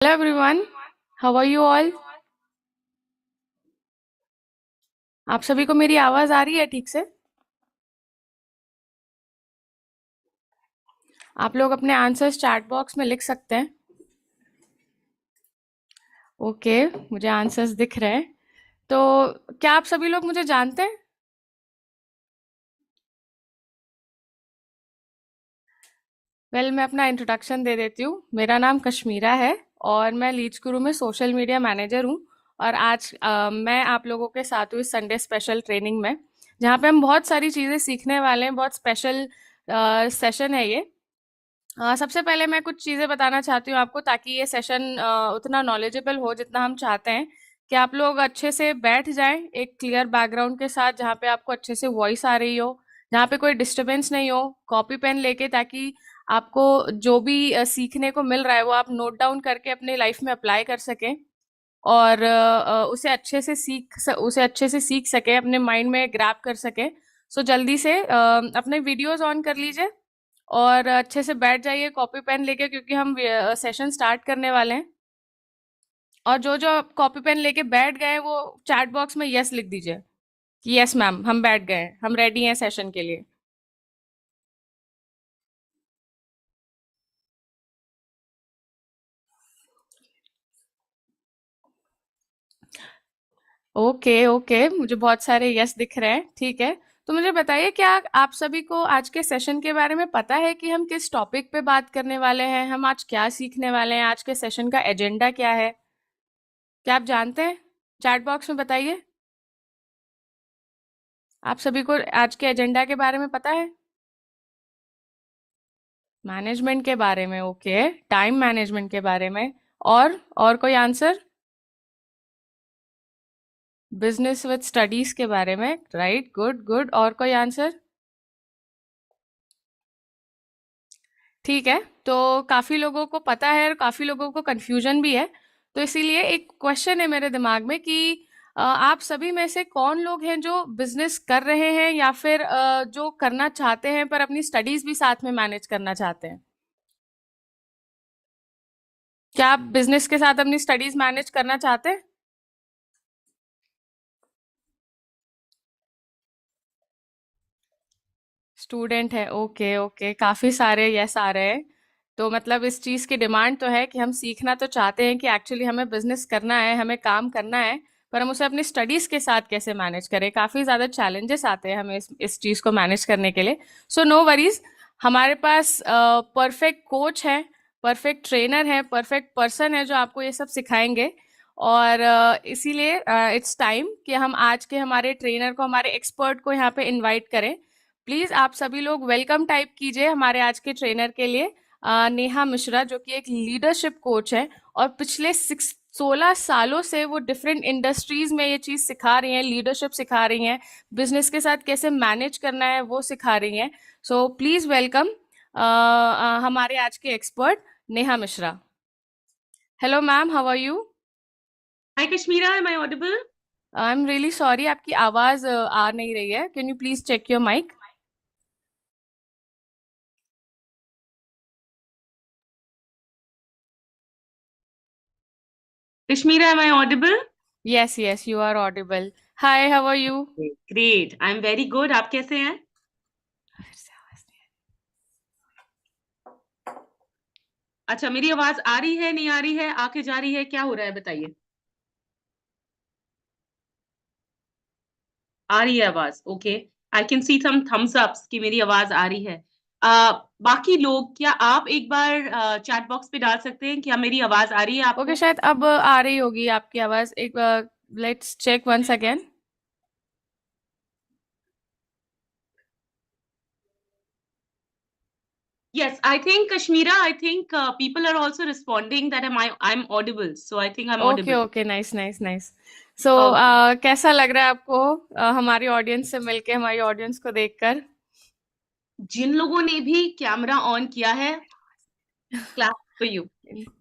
Hello everyone, how are you all? आप सभी को मेरी आवाज आ रही है ठीक से? आप लोग अपने आंसर्स चैट बॉक्स में लिख सकते हैं। ओके, मुझे आंसर्स दिख रहे हैं। तो क्या आप सभी लोग मुझे जानते हैं? मैं अपना इंट्रोडक्शन दे देती हूँ। मेरा नाम कश्मीरा है और मैं लीड्स गुरु में सोशल मीडिया मैनेजर हूँ। और आज मैं आप लोगों के साथ हूँ इस संडे स्पेशल ट्रेनिंग में, जहाँ पे हम बहुत सारी चीज़ें सीखने वाले हैं। बहुत स्पेशल सेशन है ये। सबसे पहले मैं कुछ चीज़ें बताना चाहती हूँ आपको, ताकि ये सेशन उतना नॉलेजेबल हो जितना हम चाहते हैं। कि आप लोग अच्छे से बैठ जाएं एक क्लियर बैकग्राउंड के साथ, जहाँ पे आपको अच्छे से वॉइस आ रही हो, जहाँ पे कोई डिस्टरबेंस नहीं हो। कॉपी पेन लेके, ताकि आपको जो भी सीखने को मिल रहा है वो आप नोट डाउन करके अपने लाइफ में अप्लाई कर सकें। और उसे अच्छे से सीख सके, अपने माइंड में ग्रैब कर सके। सो जल्दी से अपने वीडियोस ऑन कर लीजिए और अच्छे से बैठ जाइए कॉपी पेन लेके, क्योंकि हम सेशन स्टार्ट करने वाले हैं। और जो जो कॉपी पेन लेके बैठ गए हैं, वो चैट बॉक्स में यस लिख दीजिए कि यस मैम, हम बैठ गए हैं, हम रेडी हैं सेशन के लिए। ओके ओके, मुझे बहुत सारे यस दिख रहे हैं। ठीक है, तो मुझे बताइए, क्या आप सभी को आज के सेशन के बारे में पता है कि हम किस टॉपिक पे बात करने वाले हैं, हम आज क्या सीखने वाले हैं, आज के सेशन का एजेंडा क्या है? क्या आप जानते हैं? चैट बॉक्स में बताइए। आप सभी को आज के एजेंडा के बारे में पता है? मैनेजमेंट के बारे में, ओके। टाइम मैनेजमेंट के बारे में। और कोई आंसर? बिजनेस विद स्टडीज के बारे में, राइट, गुड गुड। और कोई आंसर? ठीक है, तो काफी लोगों को पता है और काफी लोगों को कंफ्यूजन भी है। तो इसीलिए एक क्वेश्चन है मेरे दिमाग में कि आप सभी में से कौन लोग हैं जो बिजनेस कर रहे हैं, या फिर जो करना चाहते हैं पर अपनी स्टडीज भी साथ में मैनेज करना चाहते हैं? क्या आप बिजनेस के साथ अपनी स्टडीज मैनेज करना चाहते हैं? स्टूडेंट है, ओके ओके, काफी सारे यस आ रहे हैं। तो मतलब इस चीज की डिमांड तो है कि हम सीखना तो चाहते हैं कि एक्चुअली हमें बिजनेस करना है, हमें काम करना है, पर हम उसे अपनी स्टडीज के साथ कैसे मैनेज करें। काफी ज्यादा चैलेंजेस आते हैं हमें इस चीज को मैनेज करने के लिए। सो नो वरीज, हमारे पास परफेक्ट कोच है, परफेक्ट ट्रेनर है, परफेक्ट पर्सन है जो आपको ये सब सिखाएंगे। और इसीलिए इट्स टाइम कि हम आज के हमारे ट्रेनर को, हमारे एक्सपर्ट को यहाँ पे इनवाइट करें। प्लीज आप सभी लोग वेलकम टाइप कीजिए हमारे आज के ट्रेनर के लिए। नेहा मिश्रा, जो कि एक लीडरशिप कोच है और पिछले 16 सालों से वो डिफरेंट इंडस्ट्रीज में ये चीज सिखा रही हैं, लीडरशिप सिखा रही हैं, बिजनेस के साथ कैसे मैनेज करना है वो सिखा रही हैं। सो प्लीज वेलकम हमारे आज के expert Neha Mishra. Hello ma'am, how are you? Hi Kashmira, am I audible? I am really sorry, आपकी आवाज आ नहीं रही है। Can you please check your mic? Kashmira, am I audible? Yes yes, you are audible. Hi, how are you? Great, I'm very good. आप कैसे हैं? अच्छा, मेरी आवाज आ रही है, नहीं आ रही है, आके जा रही है, क्या हो रहा है बताइए। आ रही है आवाज, okay. I can see some thumbs ups कि मेरी आवाज आ रही है। बाकी लोग, क्या आप एक बार चैट बॉक्स पे डाल सकते हैं क्या मेरी आवाज आ रही है ओके, आपको? शायद अब आ रही होगी आपकी आवाज। एक let's check once again. Yes, I think Kashmira, I think people are also responding that I'm audible. So I think I'm okay audible. Okay, nice nice nice. So Okay. कैसा लग रहा है आपको हमारी ऑडियंस से मिलके, हमारी ऑडियंस को देखकर? जिन लोगों ने भी कैमरा ऑन किया है, clap for you.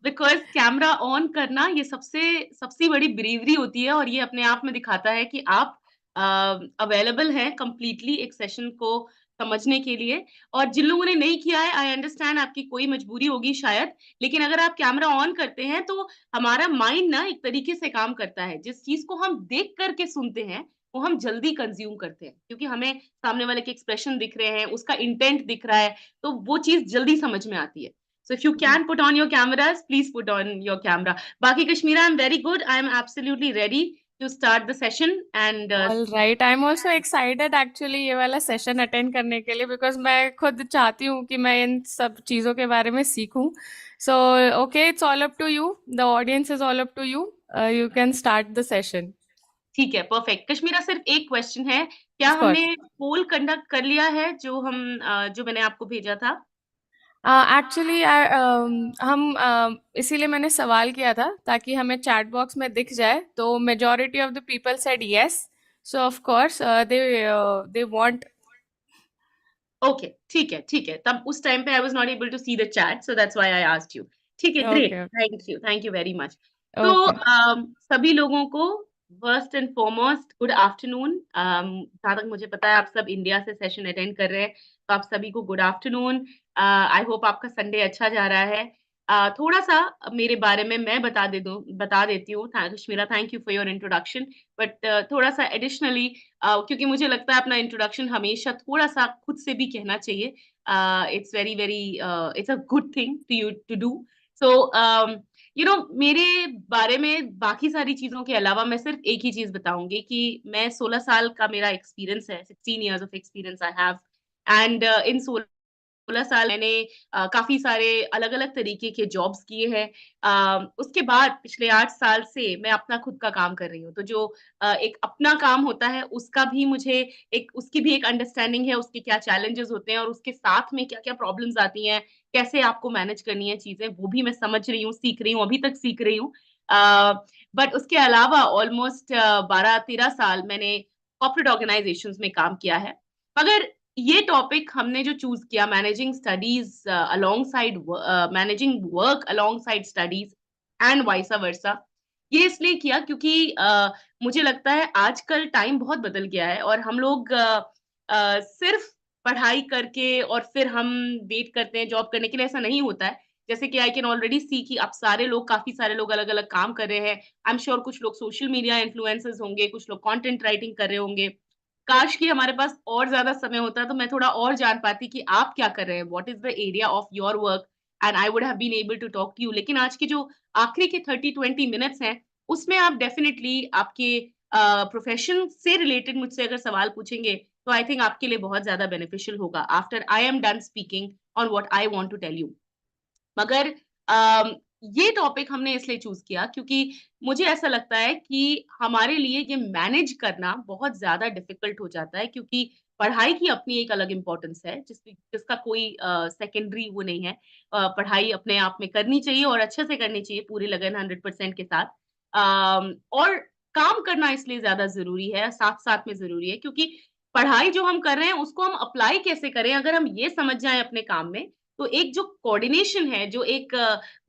Because camera on करना ये सबसे सबसे बड़ी ब्रेवरी होती है, और ये अपने आप में दिखाता है कि आप अवेलेबल हैं कंप्लीटली एक सेशन को समझने के लिए। और जिन लोगों ने नहीं किया है, आई अंडरस्टैंड आपकी कोई मजबूरी होगी शायद, लेकिन अगर आप कैमरा ऑन करते हैं तो हमारा माइंड ना एक तरीके से काम करता है। जिस चीज़ को हम देख कर के सुनते हैं, वो हम जल्दी कंज़्यूम करते हैं, क्योंकि हमें सामने वाले के एक्सप्रेशन दिख रहे हैं, उसका इंटेंट दिख रहा है, तो वो चीज़ जल्दी समझ में आती है। So if you can put on your cameras, please put on your camera. बाकी Kashmira, I'm very good. I'm absolutely ready to start the session and all right, I am also excited actually ये वाला session attend करने के लिए, because मैं खुद चाहती हूँ कि मैं इन सब चीज़ों के बारे में सीखूं. So okay, it's all up to you, the audience is all up to you. You can start the session. ठीक है, परफेक्ट। कश्मीरा, सिर्फ एक क्वेश्चन है, क्या ऑफ हमने कोर्स. पोल कंडक्ट कर लिया है जो मैंने आपको भेजा था? एक्चुअली हम इसीलिए मैंने सवाल किया था ताकि हमें चैट बॉक्स में दिख जाए, तो majority of the people said yes. So of course they want. Okay, ठीक है, ठीक है। तब उस टाइम पे I was not able to see the chat, so that's why I asked you. ठीक है, great. Okay. Thank you very much. तो ओके. सभी लोगों को first and foremost good afternoon. जहाँ तक मुझे पता है आप सब इंडिया से सेशन अटेंड कर रहे हैं, तो आप सभी को गुड आफ्टरनून। आई होप आपका संडे अच्छा जा रहा है। थोड़ा-सा मेरे बारे में मैं बता देती हूँ। Kashmira, thank you for your introduction. But थोड़ा-सा एडिशनली, क्योंकि मुझे लगता है अपना इंट्रोडक्शन हमेशा थोड़ा-सा खुद से भी कहना चाहिए। It's very very it's a good thing to you to do. So मेरे बारे में बाकी सारी चीज़ों के अलावा मैं सिर्फ एक ही चीज़ बताऊँगी कि मैं 16 साल का मेरा एक्सपीरियंस है, 16 years of experience I have. And in 16 साल मैंने काफ़ी सारे अलग-अलग तरीके के जॉब्स किए हैं। उसके बाद पिछले 8 साल से मैं अपना खुद का काम कर रही हूँ। तो जो एक अपना काम होता है, उसका भी मुझे उसकी भी एक अंडरस्टैंडिंग है, उसके क्या चैलेंजेज़ होते हैं और उसके साथ में क्या-क्या प्रॉब्लम्स आती हैं, कैसे आपको मैनेज करनी है चीज़ें, वो भी मैं समझ रही हूँ, सीख रही हूँ, अभी तक सीख रही हूँ। अ, बट उसके अलावा ऑलमोस्ट 12-13 साल मैंने कॉर्पोरेट ऑर्गनाइज़ेशंस में काम किया है। मगर ये टॉपिक हमने जो चूज़ किया, managing work alongside studies and vice versa, ये इसलिए किया क्योंकि मुझे लगता है आजकल टाइम बहुत बदल गया है और हम लोग सिर्फ पढ़ाई करके और फिर हम वेट करते हैं जॉब करने के लिए, ऐसा नहीं होता है। जैसे कि आई कैन ऑलरेडी सी कि अब काफ़ी सारे लोग अलग-अलग काम कर रहे हैं। आई एम श्योर कुछ लोग सोशल मीडिया इन्फ्लुएंसर्स होंगे, कुछ लोग कंटेंट राइटिंग कर रहे होंगे। काश कि हमारे पास और ज़्यादा समय होता तो मैं थोड़ा और जान पाती कि आप क्या कर रहे हैं, what is the area of your work, and I would have been able to talk to you. लेकिन आज के जो आखिरी के 30-20 मिनट्स हैं, उसमें आप डेफिनिटली आपके प्रोफ़ेशन से रिलेटेड मुझसे अगर सवाल पूछेंगे, तो आई थिंक आपके लिए बहुत ज़्यादा बेनिफिशियल होगा after I am done speaking on what I want to tell you. मगर ये टॉपिक हमने इसलिए चूज़ किया क्योंकि मुझे ऐसा लगता है कि हमारे लिए ये मैनेज करना बहुत ज़्यादा डिफ़िकल्ट हो जाता है, क्योंकि पढ़ाई की अपनी एक अलग इम्पोर्टेंस है, जिसका कोई सेकेंडरी वो नहीं है। पढ़ाई अपने आप में करनी चाहिए और अच्छे से करनी चाहिए, पूरी लगन 100% के साथ। और काम करना इसलिए ज़्यादा ज़रूरी है, साथ-साथ में ज़रूरी है, क्योंकि पढ़ाई जो हम कर रहे हैं उसको हम अप्लाई कैसे करें, अगर हम ये समझ जाएँ अपने काम में, तो एक जो कोऑर्डिनेशन है, जो एक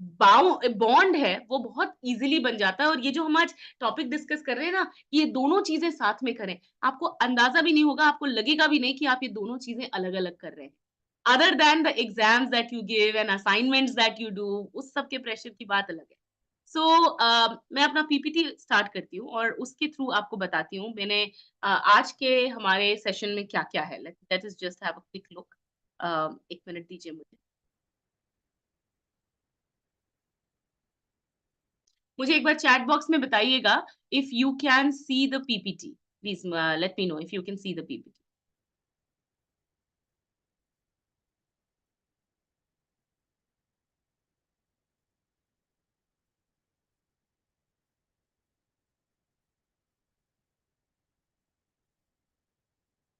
बॉन्ड है, वो बहुत ईज़िली बन जाता है। और ये जो हम आज टॉपिक डिस्कस कर रहे हैं ना, ये दोनों चीज़ें साथ में करें, आपको अंदाज़ा भी नहीं होगा, आपको लगेगा भी नहीं कि आप ये दोनों चीज़ें अलग-अलग कर रहे हैं। Other than the exams that you give and assignments that you do, उस सब के प्रेशर की बात अलग है। सो मैं अपना पीपीटी स्टार्ट करती हूँ और उसके थ्रू आपको बताती हूँ मैंने आज के हमारे सेशन में क्या-क्या है। Let us just have a quick look. 1 minute दीजिए मुझे। मुझे एक बार चैट बॉक्स में बताइएगा if you can see the PPT. Please let me know if you can see the PPT.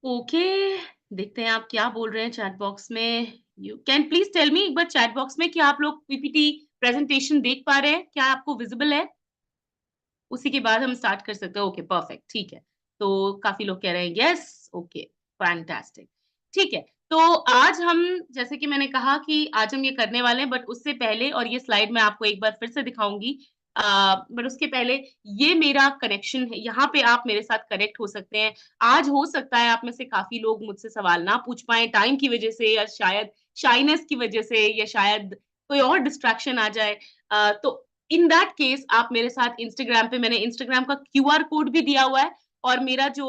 Okay, देखते हैं आप क्या बोल रहे हैं चैट बॉक्स में। You can please tell me एक बार चैट बॉक्स में कि आप लोग पीपीटी प्रेजेंटेशन देख पा रहे हैं, क्या आपको विजिबल है? उसी के बाद हम स्टार्ट कर सकते हैं। ओके, परफेक्ट, ठीक है। तो काफ़ी लोग कह रहे हैं यस, ओके, फैंटास्टिक। ठीक है, तो आज हम, जैसे कि मैंने कहा कि आज हम ये करने वाले हैं, बट उससे पहले, और ये स्लाइड मैं आपको एक बार फिर से दिखाऊँगी। बट उसके पहले ये मेरा कनेक्शन है, यहाँ पे आप मेरे साथ कनेक्ट हो सकते हैं। आज हो सकता है आप में से काफ़ी लोग मुझसे सवाल ना पूछ पाएँ टाइम की वज़ह से, या शायद शाइनेस की वज़ह से, या शायद कोई और डिस्ट्रैक्शन आ जाए। तो इन दैट केस आप मेरे साथ इंस्टाग्राम पे, मैंने इंस्टाग्राम का क्यूआर कोड भी दिया हुआ है, और मेरा जो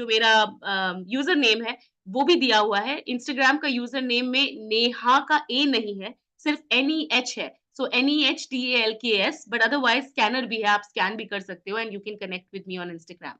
मेरा यूज़र नेम है, वो भी दिया हुआ है। इंस्टाग्राम का यूज़र नेम में नेहा का ए नहीं है, सिर्फ NEH है। सो NEHTALKS, बट अदरवाइज़ स्कैनर भी है, आप स्कैन भी कर सकते हो, and you can connect with me on Instagram.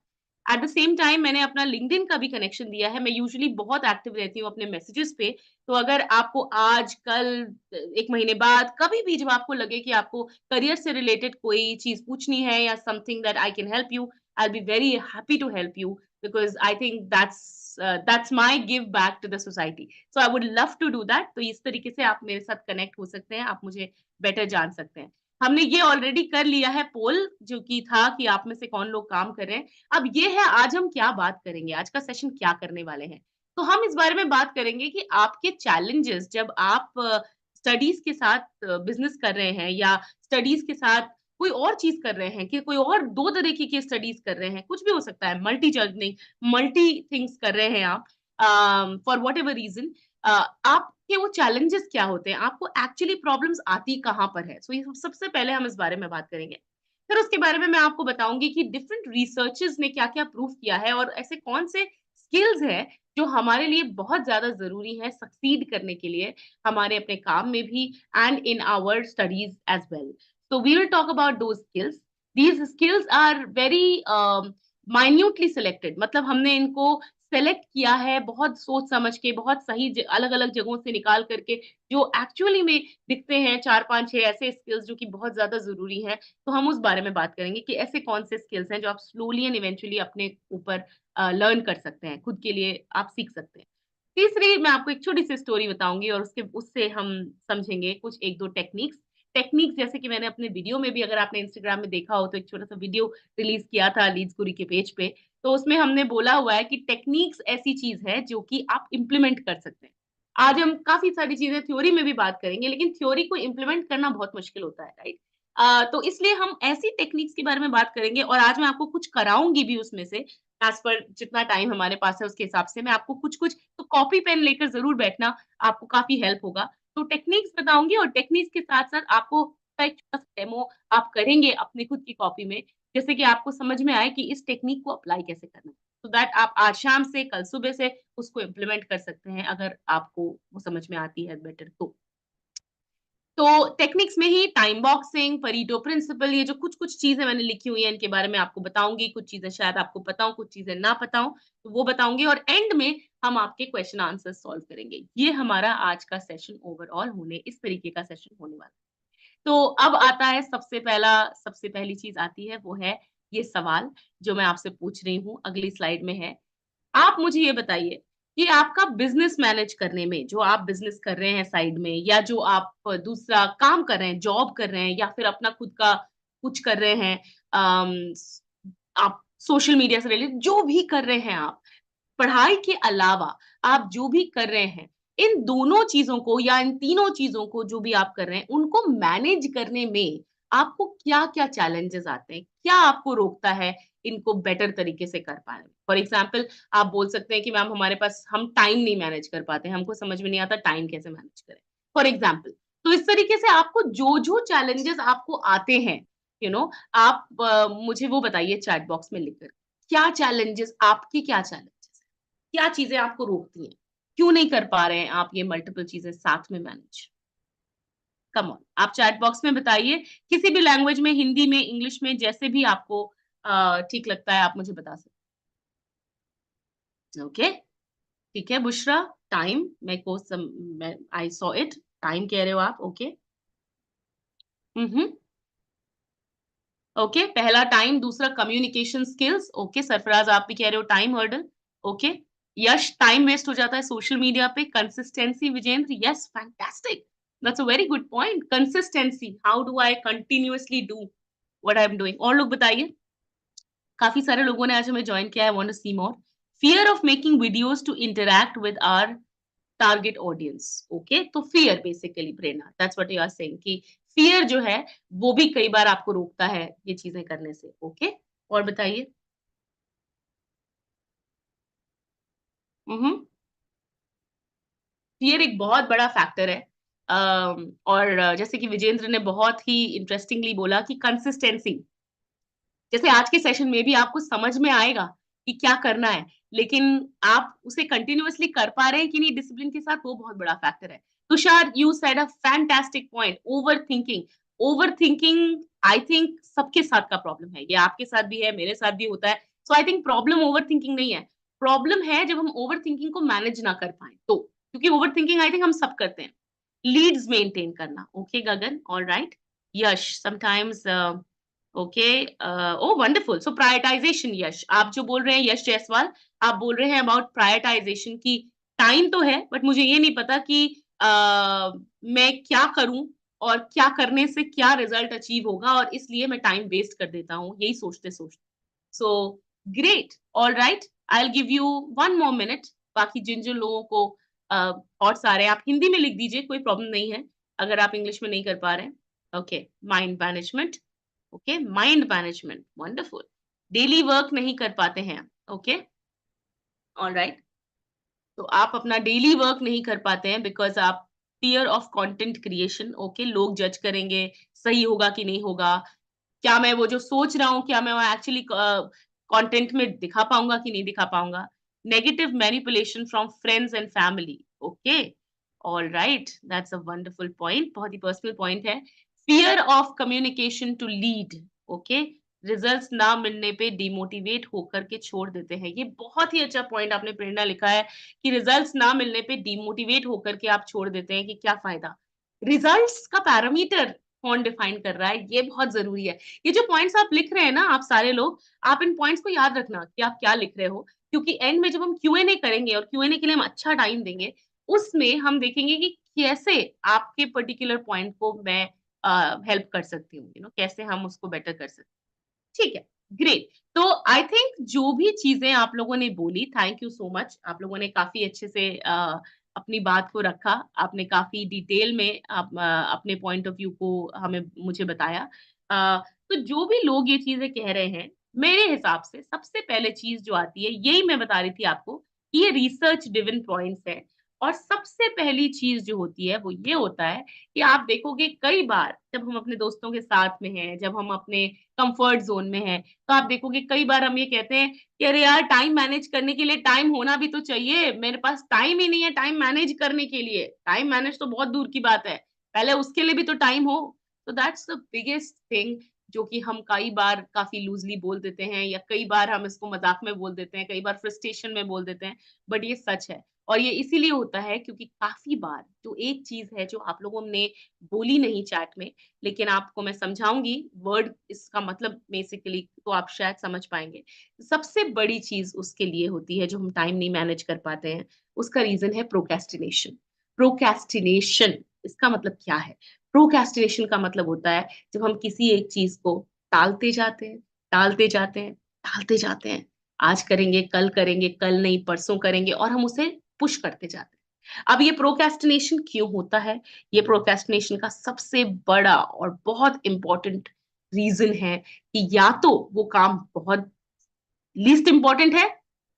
At the same time मैंने अपना लिंक्डइन का भी कनेक्शन दिया है। मैं यूजुअली बहुत एक्टिव रहती हूँ अपने मैसेजेस पे, तो अगर आपको आज, कल, 1 महीने बाद, कभी भी जब आपको लगे कि आपको करियर से रिलेटेड कोई चीज़ पूछनी है, या something that I can help you, I will be very happy to help you, because I think that's my give back to the society. So I would love to do that. तो इस तरीके से आप मेरे साथ connect हो सकते हैं, आप मुझे बेटर जान सकते हैं। हमने ये ऑलरेडी कर लिया है पोल, जो कि था कि आप में से कौन लोग काम कर रहे हैं। अब ये है, आज हम क्या बात करेंगे, आज का सेशन क्या करने वाले हैं। तो हम इस बारे में बात करेंगे कि आपके चैलेंजेस जब आप स्टडीज़ के साथ बिज़नेस कर रहे हैं, या स्टडीज़ के साथ कोई और चीज़ कर रहे हैं, कि कोई और 2 तरीके की स्टडीज़ कर रहे हैं, कुछ भी हो सकता है, मल्टी जर्निंग, मल्टी थिंग्स कर रहे हैं आप, फॉर व्हाटएवर रीज़न, आपके वो चैलेंजेस क्या होते हैं? आपको एक्चुअली प्रॉब्लम्स आती कहाँ पर है? सो ये सबसे पहले हम इस बारे में बात करेंगे। फिर उसके बारे में मैं आपको बताऊँगी कि डिफरेंट रिसर्चेज़ ने क्या-क्या प्रूव किया है, और ऐसे कौन से स्किल्स हैं जो हमारे लिए बहुत ज़्यादा ज़रूरी है सक्सीड करने के लिए, हमारे अपने काम में भी, and in our studies as well. So we will talk about those skills. These skills are very minutely selected, मतलब हमने इनको सेलेक्ट किया है बहुत सोच समझ के, बहुत सही अलग-अलग जगहों से निकाल करके, जो एक्चुअली में दिखते हैं 4, 5, 6 ऐसे स्किल्स जो कि बहुत ज़्यादा ज़रूरी हैं। तो हम उस बारे में बात करेंगे कि ऐसे कौन से स्किल्स हैं जो आप स्लोली एंड इवेंचुअली अपने ऊपर लर्न कर सकते हैं, खुद के लिए आप सीख सकते हैं। तीसरी मैं आपको एक छोटी-सी स्टोरी बताऊँगी, और उससे हम समझेंगे कुछ 1-2 टेक्निक्स। टेक्निक्स जैसे कि मैंने अपने वीडियो में भी, अगर आपने इंस्टाग्राम में देखा हो, तो एक छोटा-सा वीडियो रिलीज़ किया था लीड्स गुरी के पेज पे। तो उसमें हमने बोला हुआ है कि टेक्निक्स ऐसी चीज़ है जो कि आप इम्प्लीमेंट कर सकते हैं। आज हम काफ़ी सारी चीज़ें थ्योरी में भी बात करेंगे, लेकिन थ्योरी को इम्प्लीमेंट करना बहुत मुश्किल होता है, राइट? तो इसलिए हम ऐसी टेक्निक्स के बारे में बात करेंगे, और आज मैं आपको कुछ कराऊँगी भी उसमें से, एज़ पर जितना टाइम हमारे पास है उसके हिसाब से। मैं आपको कुछ-कुछ, तो कॉपी पेन लेकर ज़रूर बैठना, आपको काफ़ी हेल्प होगा। तो टेक्निक्स बताऊँगी, और टेक्निक्स के साथ-साथ आपको एक छोटा-सा डेमो आप करेंगे अपनी खुद की कॉपी में, जिससे कि आपको समझ में आए कि इस टेक्निक को अप्लाई कैसे करना है। सो दैट आप आज शाम से, कल सुबह से उसको इम्प्लीमेंट कर सकते हैं, अगर आपको वो समझ में आती है बेटर तो। तो टेक्निक्स में ही टाइम बॉक्सिंग, परेटो प्रिंसिपल, ये जो कुछ-कुछ चीज़ें मैंने लिखी हुई हैं, इनके बारे में आपको बताऊँगी। कुछ चीज़ें शायद आपको पता हो, कुछ चीज़ें ना पता हो, तो वो बताऊँगी, और एंड में हम आपके क्वेश्चन आंसर सॉल्व करेंगे। ये हमारा आज का सेशन ओवरऑल इस तरीके का सेशन होने वाला है। तो अब आता है सबसे पहली चीज़ आती है, वो है ये सवाल जो मैं आपसे पूछ रही हूँ, अगली स्लाइड में है। आप मुझे ये बताइए कि आपका बिज़नेस मैनेज करने में, जो आप बिज़नेस कर रहे हैं साइड में, या जो आप दूसरा काम कर रहे हैं, जॉब कर रहे हैं, या फिर अपना खुद का कुछ कर रहे हैं, अम, स आप सोशल मीडिया से रिलेटेड जो भी कर रहे हैं आप, पढ़ाई के अलावा आप जो भी कर रहे हैं, इन दोनों चीज़ों को, या इन तीनों चीज़ों को जो भी आप कर रहे हैं, उनको मैनेज करने में आपको क्या-क्या चैलेंजेज़ आते हैं? क्या आपको रोकता है इनको बेटर तरीके से कर पाने में? फॉर एग्ज़ाम्पल आप बोल सकते हैं कि मैम हमारे पास, हम टाइम नहीं मैनेज कर पाते हैं, हमको समझ में नहीं आता टाइम कैसे मैनेज करें, फॉर एग्ज़ाम्पल। तो इस तरीके से आपको जो-जो चैलेंजेज़ आपको आते हैं, आप मुझे वो बताइए चैट बॉक्स में लिखकर। क्या चैलेंजेज़, आपकी क्या चैलेंजेज़ हैं? क्या चीज़ें आपको रोकती हैं? क्यों नहीं कर पा रहे हैं आप ये मल्टीपल चीज़ें साथ में मैनेज? कम ऑन, आप चैट बॉक्स में बताइए, किसी भी लैंग्वेज में, हिंदी में, इंग्लिश में, जैसे भी आपको ठीक लगता है, आप मुझे बता सकते हैं, ओके? ठीक है, बुशरा, टाइम मेरे को मैं आई सॉ इट, टाइम कह रहे हो आप, ओके। हुँ, हुँ, ओके, पहला टाइम, दूसरा कम्युनिकेशन स्किल्स, ओके, सरफराज आप भी कह रहे हो time hurdle, okay. Yash, time waste हो जाता है सोशल मीडिया पे, consistency, Vijendra, yes, fantastic, that's a very good point, consistency, how do I continuously do what I am doing? और लोग बताइए, काफ़ी सारे लोगों ने आज हमें जॉइन किया है, I want to see more. Fear of making videos to interact with our target audience, okay? तो फियर बेसिकली प्रेरणा, that's what you are saying कि फ़ियर जो है, वो भी कई बार आपको रोकता है ये चीज़ें करने से, ओके? और बताइए? हुँ, हुँ। फ़ियर एक बहुत बड़ा फैक्टर है। और जैसे कि विजेंद्र ने बहुत ही इंटरेस्टिंगली बोला कि कंसिस्टेंसी, जैसे आज के सेशन में भी आपको समझ में आएगा कि क्या करना है, लेकिन आप उसे कंटिन्यूअसली कर पा रहे हैं कि नहीं डिसिप्लिन के साथ, वो बहुत बड़ा फैक्टर है। Tushar, you said a fantastic point, overthinking. Overthinking I think सबके साथ का प्रॉब्लम है। ये आपके साथ भी है, मेरे साथ भी होता है। सो आई थिंक प्रॉब्लम ओवरथिंकिंग नहीं है। प्रॉब्लम है जब हम ओवरथिंकिंग को मैनेज ना कर पाएँ तो। क्योंकि ओवरथिंकिंग आई थिंक हम सब करते हैं। लीड्स मेंटेन करना। Okay Gagan, alright. Yash, sometimes okay oh wonderful so prioritization Yash आप जो बोल रहे हैं यश जायसवाल आप बोल रहे हैं अबाउट प्रायोरिटाइजेशन की टाइम तो है बट मुझे ये नहीं पता कि मैं क्या करूं और क्या करने से क्या रिजल्ट अचीव होगा और इसलिए मैं टाइम वेस्ट कर देता हूँ यही सोचते सोचते so great all right I will give you one more minute बाकी जिन जिन लोगों को थॉट्स आ रहे हैं आप हिंदी में लिख दीजिए कोई प्रॉब्लम नहीं है अगर आप इंग्लिश में नहीं कर पा रहे हैं okay mind management okay mind management wonderful daily work नहीं कर पाते हैं ओके ऑलराइट तो आप अपना डेली वर्क नहीं कर पाते हैं बिकॉज आप fear of content creation okay लोग जज करेंगे सही होगा कि नहीं होगा क्या मैं वो जो सोच रहा हूँ क्या मैं वो एक्चुअली कंटेंट में दिखा पाऊंगा कि नहीं दिखा पाऊंगा negative manipulation from friends and family okay all right that's a wonderful point बहुत ही पर्सनल पॉइंट है fear of communication to lead okay results ना मिलने पे डिमोटिवेट होकर के छोड़ देते हैं ये बहुत ही अच्छा पॉइंट आपने प्रेरणा लिखा है कि रिजल्ट्स ना मिलने पे डिमोटिवेट होकर के आप छोड़ देते हैं कि क्या फायदा रिजल्ट्स का पैरामीटर कौन डिफाइन कर रहा है ये बहुत जरूरी है ये जो पॉइंट्स आप लिख रहे हैं ना आप सारे लोग आप इन पॉइंट्स को याद रखना कि आप क्या लिख रहे हो क्योंकि एंड में जब हम क्यूएनए करेंगे और क्यूएनए के लिए हम अच्छा टाइम देंगे उसमें हम देखेंगे कि कैसे आपके पर्टिकुलर पॉइंट को मैं हेल्प कर सकती हूँ कैसे हम उसको बेटर कर सकते हैं ठीक है, ग्रेट। तो आई थिंक जो भी चीज़ें आप लोगों ने बोली, थैंक यू सो मच। आप लोगों ने काफ़ी अच्छे से अपनी बात को रखा। आपने काफ़ी डिटेल में अपने पॉइंट ऑफ व्यू को हमें मुझे बताया। तो जो भी लोग ये चीज़ें कह रहे हैं, मेरे हिसाब से सबसे पहले चीज़ जो आती है, यही मैं बता रही थी आपको कि ये रिसर्च ड्रिवन पॉइंट्स हैं और सबसे पहली चीज़ जो होती है, वो ये होता है कि आप देखोगे कई बार जब हम अपने दोस्तों के साथ में हैं, जब हम अपने कंफर्ट ज़ोन में हैं, तो आप देखोगे कई बार हम ये कहते हैं कि अरे यार टाइम मैनेज करने के लिए टाइम होना भी तो चाहिए, मेरे पास टाइम ही नहीं है टाइम मैनेज करने के लिए। टाइम मैनेज तो बहुत दूर की बात है, पहले उसके लिए भी तो टाइम हो। तो दैट्स द बिगेस्ट थिंग जो कि हम कई बार काफ़ी लूज़ली बोल देते हैं या कई बार हम इसको मज़ाक में बोल देते हैं, कई बार फ्रस्ट्रेशन में बोल देते हैं, बट ये सच है। और ये इसीलिए होता है क्योंकि काफ़ी बार जो एक चीज़ है जो आप लोगों ने बोली नहीं चैट में लेकिन आपको मैं समझाऊँगी वर्ड इसका मतलब बेसिकली तो आप शायद समझ पाएँगे। सबसे बड़ी चीज़ उसके लिए होती है जो हम टाइम नहीं मैनेज कर पाते हैं, उसका रीज़न है प्रोक्रेस्टिनेशन। प्रोक्रेस्टिनेशन इसका मतलब क्या है? प्रोक्रेस्टिनेशन का मतलब होता है जब हम किसी एक चीज़ को टालते जाते हैं, टालते जाते हैं, टालते जाते हैं। आज करेंगे, कल नहीं परसों करेंगे और हम उसे पुश करते जाते हैं। अब ये प्रोक्रेस्टिनेशन क्यों होता है? ये प्रोक्रेस्टिनेशन का सबसे बड़ा और बहुत इम्पोर्टेंट रीज़न है कि या तो वो काम बहुत लीस्ट इम्पोर्टेंट है,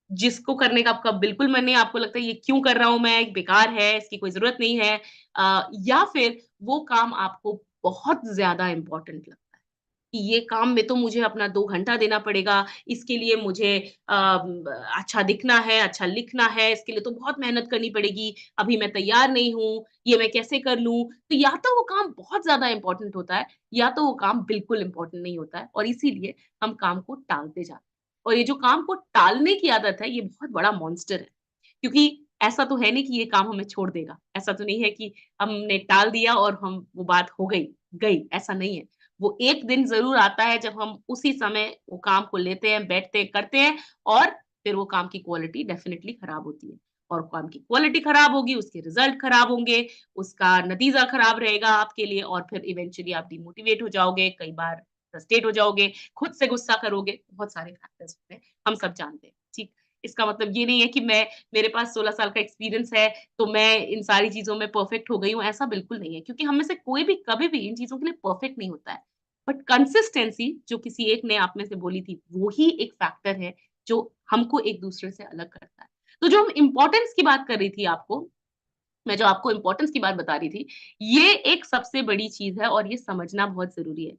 जिसको करने का आपका बिल्कुल मन नहीं है, आपको लगता है ये क्यों कर रहा हूँ मैं, बेकार है, इसकी कोई ज़रूरत नहीं है या फिर वो काम आपको बहुत ज़्यादा इम्पोर्टेंट लगता है। कि ये काम में तो मुझे अपना 2 घंटा देना पड़ेगा, इसके लिए मुझे अच्छा दिखना है, अच्छा लिखना है, इसके लिए तो बहुत मेहनत करनी पड़ेगी, अभी मैं तैयार नहीं हूँ, ये मैं कैसे कर लूँ? तो या तो वो काम बहुत ज़्यादा इम्पोर्टेंट होता है, या तो वो काम बिल्कुल इम्पोर्टेंट नहीं होता है और इसीलिए हम काम को टालते जाते हैं। और ये जो काम को टालने की आदत है, ये बहुत बड़ा मॉन्स्टर है, क्योंकि ऐसा तो है नहीं कि ये काम हमें छोड़ देगा, ऐसा तो नहीं है कि हमने टाल दिया और हम वो बात हो गई, ऐसा नहीं है। वो एक दिन ज़रूर आता है जब हम उसी समय वो काम को लेते हैं, बैठते हैं, करते हैं और फिर वो काम की क्वालिटी डेफ़िनिटली खराब होती है। और काम की क्वालिटी खराब होगी, उसके रिज़ल्ट खराब होंगे, उसका नतीजा खराब रहेगा आपके लिए और फिर इवेंचुअली आप डिमोटिवेट हो जाओगे, कई बार फ्रस्ट्रेट हो जाओगे, खुद से गुस्सा करोगे, बहुत सारे फैक्टर्स होते हैं, हम सब जानते हैं, ठीक। इसका मतलब ये नहीं है कि मेरे पास 16 साल का एक्सपीरियंस है, तो मैं इन सारी चीज़ों में परफेक्ट हो गई हूँ, ऐसा बिल्कुल नहीं है। क्योंकि हम में से कोई भी कभी भी इन चीज़ों के लिए परफेक्ट नहीं होता है। बट कंसिस्टेंसी जो किसी एक ने आप में से बोली थी, वो ही एक फैक्टर है, जो हमको एक-दूसरे से अलग करता है। तो जो हम इम्पोर्टेंस की बात कर रही थी आपको, मैं जो आपको इम्पोर्टेंस की बात बता रही थी, ये एक सबसे बड़ी चीज़ है और ये समझना बहुत ज़रूरी है।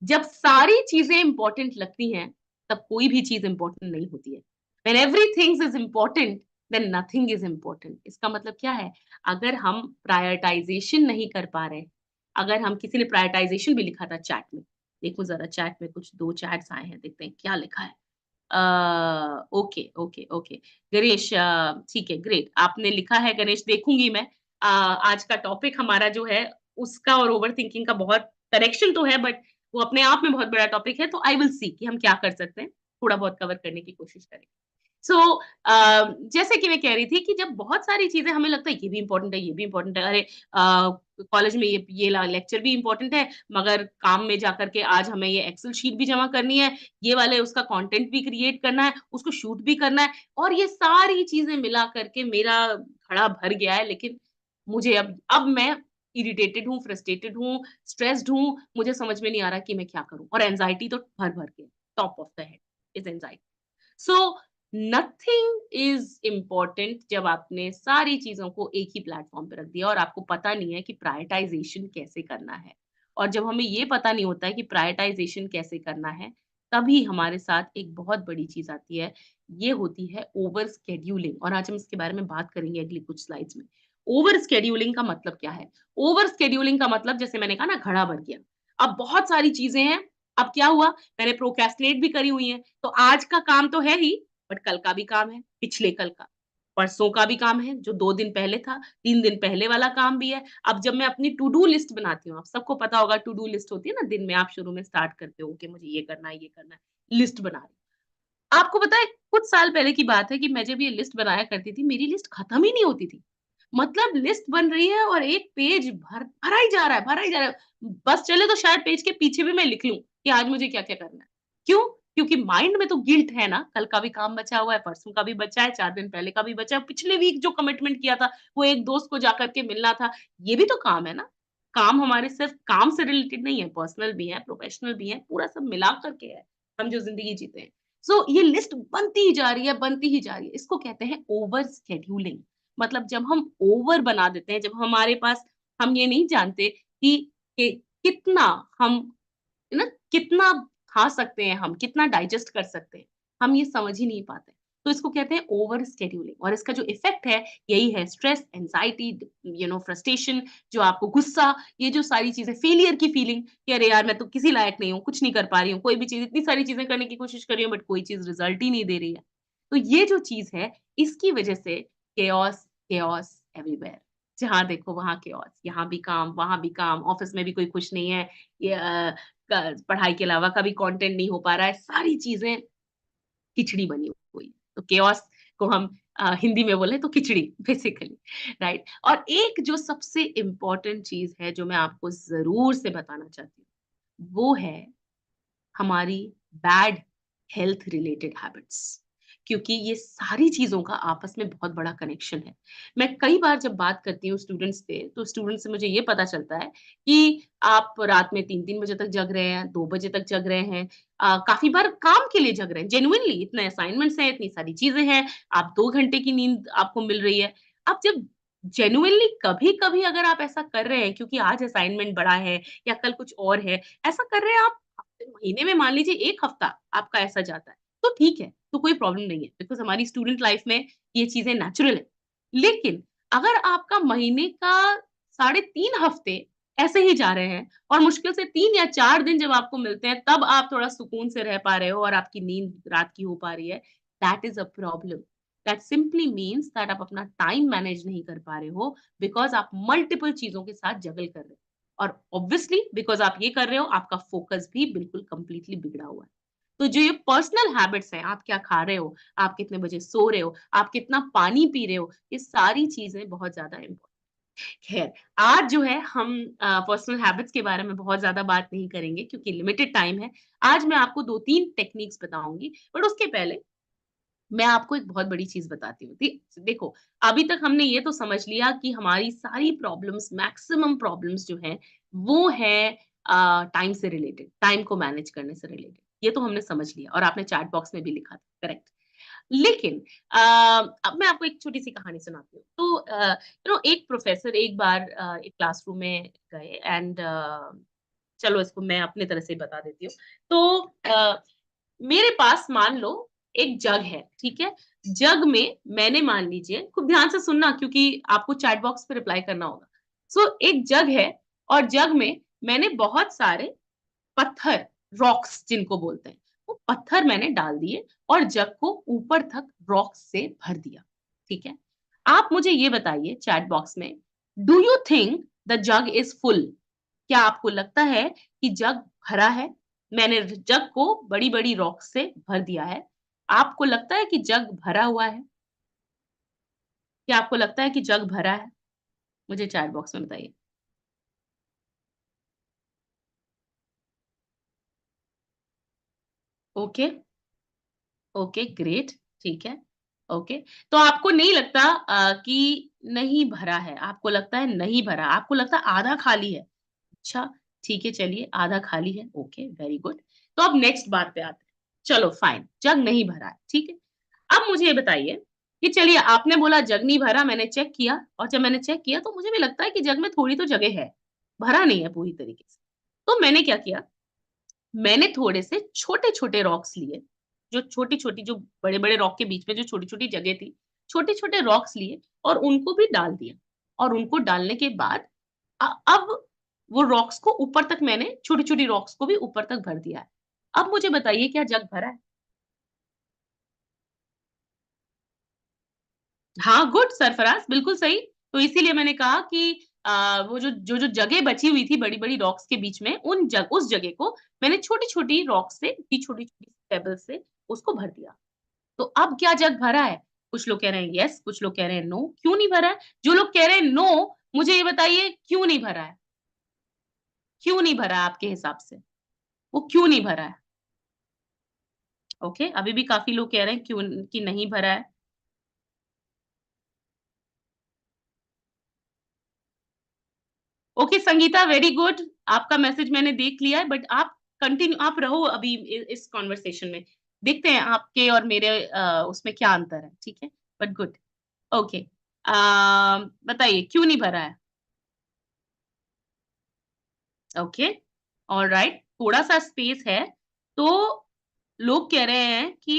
जब सारी चीज़ें इम्पोर्टेंट लगती हैं, तब कोई भी चीज़ इम्पोर्टेंट नहीं होती है। When everything's is important, then nothing is important. इसका मतलब क्या है? अगर हम प्रायोरिटाइज़ेशन नहीं कर पा रहे, अगर हम किसी ने प्रायोरिटाइज़ेशन भी लिखा था चैट में, देखो ज़रा चैट में कुछ 2 चैट्स आए हैं, देखते हैं क्या लिखा है। Okay, okay, okay. गणेश ठीक है, ग्रेट। आपने लिखा है गणेश, देखूँगी मैं। आज का टॉपिक हमारा जो है, उसका और ओवरथिंकिंग का बहुत कनेक्शन तो है, बट वो अपने आप में बहुत बड़ा टॉपिक है, तो आई विल सी कि हम क्या कर सकते हैं, थोड़ा बहुत कवर करने की कोशिश करेंगे। सो जैसे कि मैं कह रही थी कि जब बहुत सारी चीज़ें हमें लगता है ये भी इम्पोर्टेंट है, ये भी इम्पोर्टेंट है, अरे कॉलेज में ये लेक्चर भी इम्पोर्टेंट है, मगर काम में जाकर के आज हमें ये एक्सेल शीट भी जमा करनी है, ये वाले उसका कंटेंट भी क्रिएट करना है, उसको शूट भी करना है और ये सारी चीज़ें मिला करके मेरा घड़ा भर गया है, लेकिन मुझे अब मैं इरिटेटेड हूँ, फ्रस्ट्रेटेड हूँ, स्ट्रेस्ड हूँ, मुझे समझ में नहीं आ रहा कि मैं क्या करूँ? और एंग्ज़ायटी तो भर-भर के top of the head is anxiety. So nothing is important जब आपने सारी चीज़ों को एक ही प्लेटफ़ॉर्म पे रख दिया और आपको पता नहीं है कि प्रायोरिटाइज़ेशन कैसे करना है। और जब हमें ये पता नहीं होता है कि प्रायोरिटाइज़ेशन कैसे करना है, तभी हमारे साथ एक बहुत बड़ी चीज़ आती है, ये होती है ओवर शेड्यूलिंग और आज हम इसके बारे में बात करेंगे अगली कुछ स्लाइड्स में। ओवर शेड्यूलिंग का मतलब क्या है? ओवर शेड्यूलिंग का मतलब जैसे मैंने कहा ना घड़ा भर गया। अब बहुत सारी चीज़ें हैं, अब क्या हुआ मैंने प्रोक्रेस्टिनेट भी करी हुई हैं, तो आज का काम तो है ही, बट कल का भी काम है, पिछले कल का, परसों का भी काम है जो 2 दिन पहले था, 3 दिन पहले वाला काम भी है। अब जब मैं अपनी टू डू लिस्ट बनाती हूँ, आप सबको पता होगा टू डू लिस्ट होती है ना, दिन में आप शुरू में स्टार्ट करते हो कि मुझे ये करना है, लिस्ट बना रही हूँ। आपको पता है कुछ साल पहले की बात है कि मैं जब ये लिस्ट बनाया करती थी, मेरी लिस्ट खत्म ही नहीं होती थी। मतलब लिस्ट बन रही है और एक पेज भरा ही जा रहा है, भरा ही जा रहा है। बस चले तो शायद पेज के पीछे भी मैं लिख लूँ कि आज मुझे क्या-क्या करना है। क्यों? क्योंकि माइंड में तो गिल्ट है ना, कल का भी काम बचा हुआ है, परसों का भी बचा है, 4 दिन पहले का भी बचा है, पिछले वीक जो कमिटमेंट किया था, वो एक दोस्त को जाकर के मिलना था, ये भी तो काम है ना। काम हमारे सिर्फ काम से रिलेटेड नहीं है, पर्सनल भी है, प्रोफेशनल भी है, पूरा सब मिला कर के है, हम जो ज़िंदगी जीते हैं। सो ये लिस्ट बनती ही जा रही है, बनती ही जा रही है। इसको कहते हैं ओवर शेड्यूलिंग। मतलब जब हम ओवर बना देते हैं, जब हमारे पास हम ये नहीं जानते कि कितना हम ना कितना खा सकते हैं हम, कितना डाइजेस्ट कर सकते हैं, हम ये समझ ही नहीं पाते। तो इसको कहते हैं ओवर शेड्यूलिंग और इसका जो इफ़ेक्ट है, यही है स्ट्रेस, एंग्ज़ायटी, फ्रस्ट्रेशन, जो आपको गुस्सा, ये जो सारी चीज़ें, फेलियर की फीलिंग कि अरे यार! मैं तो किसी लायक नहीं हूँ, कुछ नहीं कर पा रही हूँ, कोई भी चीज़ इतनी सारी चीज़ें करने की कोशिश कर रही हूँ बट कोई चीज़ रिज़ल्ट ही नहीं दे रही है। तो ये जो चीज़ है, इसकी वजह से केओस, केओस एवरीवेयर। जहाँ देखो वहाँ केओस, यहाँ भी काम, वहाँ भी काम, ऑफ़िस में भी कोई खुश नहीं है, ये पढ़ाई के अलावा का भी कंटेंट नहीं हो पा रहा है, सारी चीज़ें खिचड़ी बनी हुई है। तो केओस को हम हिंदी में बोले तो खिचड़ी बेसिकली, राइट? और एक जो सबसे इम्पोर्टेंट चीज़ है जो मैं आपको ज़रूर से बताना चाहती हूँ, वो है हमारी बैड हेल्थ रिलेटेड हैबिट्स क्योंकि ये सारी चीज़ों का आपस में बहुत बड़ा कनेक्शन है। मैं कई बार जब बात करती हूँ स्टूडेंट्स से, तो स्टूडेंट्स से मुझे ये पता चलता है कि आप रात में 3-3 बजे तक जग रहे हैं, 2 बजे तक जग रहे हैं। काफ़ी बार काम के लिए जग रहे हैं, जेनुइनली इतने असाइनमेंट्स हैं, इतनी सारी चीज़ें हैं, आप 2 घंटे की नींद आपको मिल रही है। अब जब जेनुइनली कभी-कभी अगर आप ऐसा कर रहे हैं क्योंकि आज असाइनमेंट बड़ा है या कल कुछ और है, ऐसा कर रहे हैं आप महीने में मान लीजिए 1 हफ्ता आपका ऐसा जाता है, तो ठीक है, तो कोई प्रॉब्लम नहीं है बिकॉज़ हमारी स्टूडेंट लाइफ में ये चीज़ें नेचुरल है। लेकिन अगर आपका महीने का साढ़े 3 हफ्ते ऐसे ही जा रहे हैं और मुश्किल से 3 या 4 दिन जब आपको मिलते हैं, तब आप थोड़ा सुकून से रह पा रहे हो और आपकी नींद रात की हो पा रही है, that is a problem. That simply means that आप अपना टाइम मैनेज नहीं कर पा रहे हो बिकॉज़ आप मल्टीपल चीज़ों के साथ जगल कर रहे हो। और ऑब्वियसली बिकॉज़ आप ये कर रहे हो, आपका फ़ोकस भी बिल्कुल कंप्लीटली बिगड़ा हुआ है। तो जो ये पर्सनल हैबिट्स हैं, आप क्या खा रहे हो, आप कितने बजे सो रहे हो, आप कितना पानी पी रहे हो, ये सारी चीज़ें बहुत ज़्यादा इम्पोर्टेंट। ख़ैर, आज जो है हम पर्सनल हैबिट्स के बारे में बहुत ज़्यादा बात नहीं करेंगे क्योंकि लिमिटेड टाइम है। आज मैं आपको 2-3 टेक्निक्स बताऊँगी, बट उसके पहले मैं आपको एक बहुत बड़ी चीज़ बताती हूँ। देखो, अभी तक हमने ये तो समझ लिया कि हमारी सारी प्रॉब्लम्स, मैक्सिमम प्रॉब्लम्स जो हैं, वो हैं टाइम से रिलेटेड, टाइम को मैनेज करने से रिलेटेड। ये तो हमने समझ लिया और आपने चैट बॉक्स में भी लिखा था, करेक्ट। लेकिन अब मैं आपको एक छोटी-सी कहानी सुनाती हूँ। तो एक प्रोफ़ेसर एक बार एक क्लासरूम में गए एंड चलो इसको मैं अपनी तरह से बता देती हूँ। तो मेरे पास मान लो एक जग है, ठीक है? जग में मैंने मान लीजिए खूब ध्यान से सुनना क्योंकि आपको चैट बॉक्स पे रिप्लाई करना होगा। एक जग है और जग में मैंने बहुत सारे पत्थर, रॉक्स जिनको बोलते हैं, वो पत्थर मैंने डाल दिए और जग को ऊपर तक रॉक्स से भर दिया, ठीक है? आप मुझे ये बताइए चैट बॉक्स में, do you think the jug is full? क्या आपको लगता है कि जग भरा है? मैंने जग को बड़ी-बड़ी रॉक से भर दिया है। आपको लगता है कि जग भरा हुआ है? क्या आपको लगता है कि जग भरा है? मुझे चैट बॉक्स में बताइए। ओके, ओके, ग्रेट, ठीक है, ओके। तो आपको नहीं लगता कि नहीं भरा है, आपको लगता है नहीं भरा, आपको लगता है आधा खाली है। अच्छा, ठीक है चलिए आधा खाली है, ओके, वेरी गुड। तो अब नेक्स्ट बात पे आते हैं। चलो फाइन, जग नहीं भरा है, ठीक है। अब मुझे ये बताइए कि चलिए आपने बोला जग नहीं भरा, मैंने चेक किया और जब मैंने चेक किया तो मुझे भी लगता है कि जग में थोड़ी तो जगह है, भरा नहीं है पूरी तरीके से। तो मैंने क्या किया, मैंने थोड़े से छोटे-छोटे रॉक्स लिए, जो छोटी-छोटी जो बड़े-बड़े रॉक के बीच में जो छोटी-छोटी जगह थी, छोटे-छोटे रॉक्स लिए और उनको भी डाल दिया और उनको डालने के बाद अब वो रॉक्स को ऊपर तक मैंने छोटी-छोटी रॉक्स को भी ऊपर तक भर दिया है। अब मुझे बताइए क्या जग भरा है? हाँ, गुड सरफराज, बिल्कुल सही। तो इसीलिए मैंने कहा कि वो जो जगह बची हुई थी बड़ी-बड़ी रॉक्स के बीच में, उस जगह को मैंने छोटी-छोटी रॉक से, इतनी छोटी-छोटी पेबल्स से उसको भर दिया। तो अब क्या जग भरा है? कुछ लोग कह रहे हैं येस, कुछ लोग कह रहे हैं नो। क्यों नहीं भरा है? जो लोग कह रहे हैं नो, मुझे ये बताइए क्यों नहीं भरा है? क्यों नहीं भरा है आपके हिसाब से? वो क्यों नहीं भरा है? ओके, अभी भी काफ़ी लोग कह रहे हैं क्यों कि नहीं भरा है। ओके संगीता वेरी गुड, आपका मैसेज मैंने देख लिया है बट आप रहो अभी इस कन्वर्सेशन में। देखते हैं आपके और मेरे उसमें क्या अंतर है, ठीक है? But good, okay. बताइए क्यों नहीं भरा है? ओके, ऑलराइट, थोड़ा-सा स्पेस है, तो लोग कह रहे हैं कि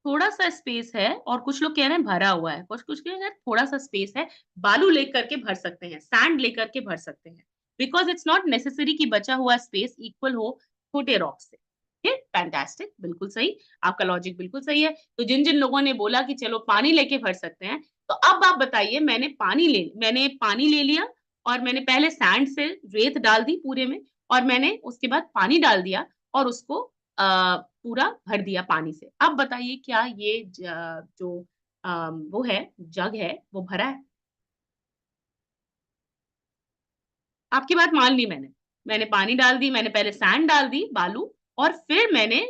थोड़ा-सा स्पेस है और कुछ लोग कह रहे हैं भरा हुआ है, कुछ कह रहे हैं थोड़ा-सा स्पेस है, बालू लेकर के भर सकते हैं, सैंड लेकर के भर सकते हैं। बिकॉज़ इट्स नॉट नेसेसरी कि बचा हुआ स्पेस इक्वल हो छोटे रॉक से। ओके, फैंटास्टिक, बिल्कुल सही, आपका लॉजिक बिल्कुल सही है। तो जिन-जिन लोगों ने बोला कि चलो पानी लेके भर सकते हैं, तो अब आप बताइए मैंने पानी ले लिया और मैंने पहले सैंड से रेत डाल दी पूरे में और मैंने उसके बाद पानी डाल दिया और उसको पूरा भर दिया पानी से। अब बताइए क्या ये जो वो है जग है वो भरा है? आपकी बात मान ली मैंने। मैंने पानी डाल दी, मैंने पहले सैंड डाल दी, बालू और फिर मैंने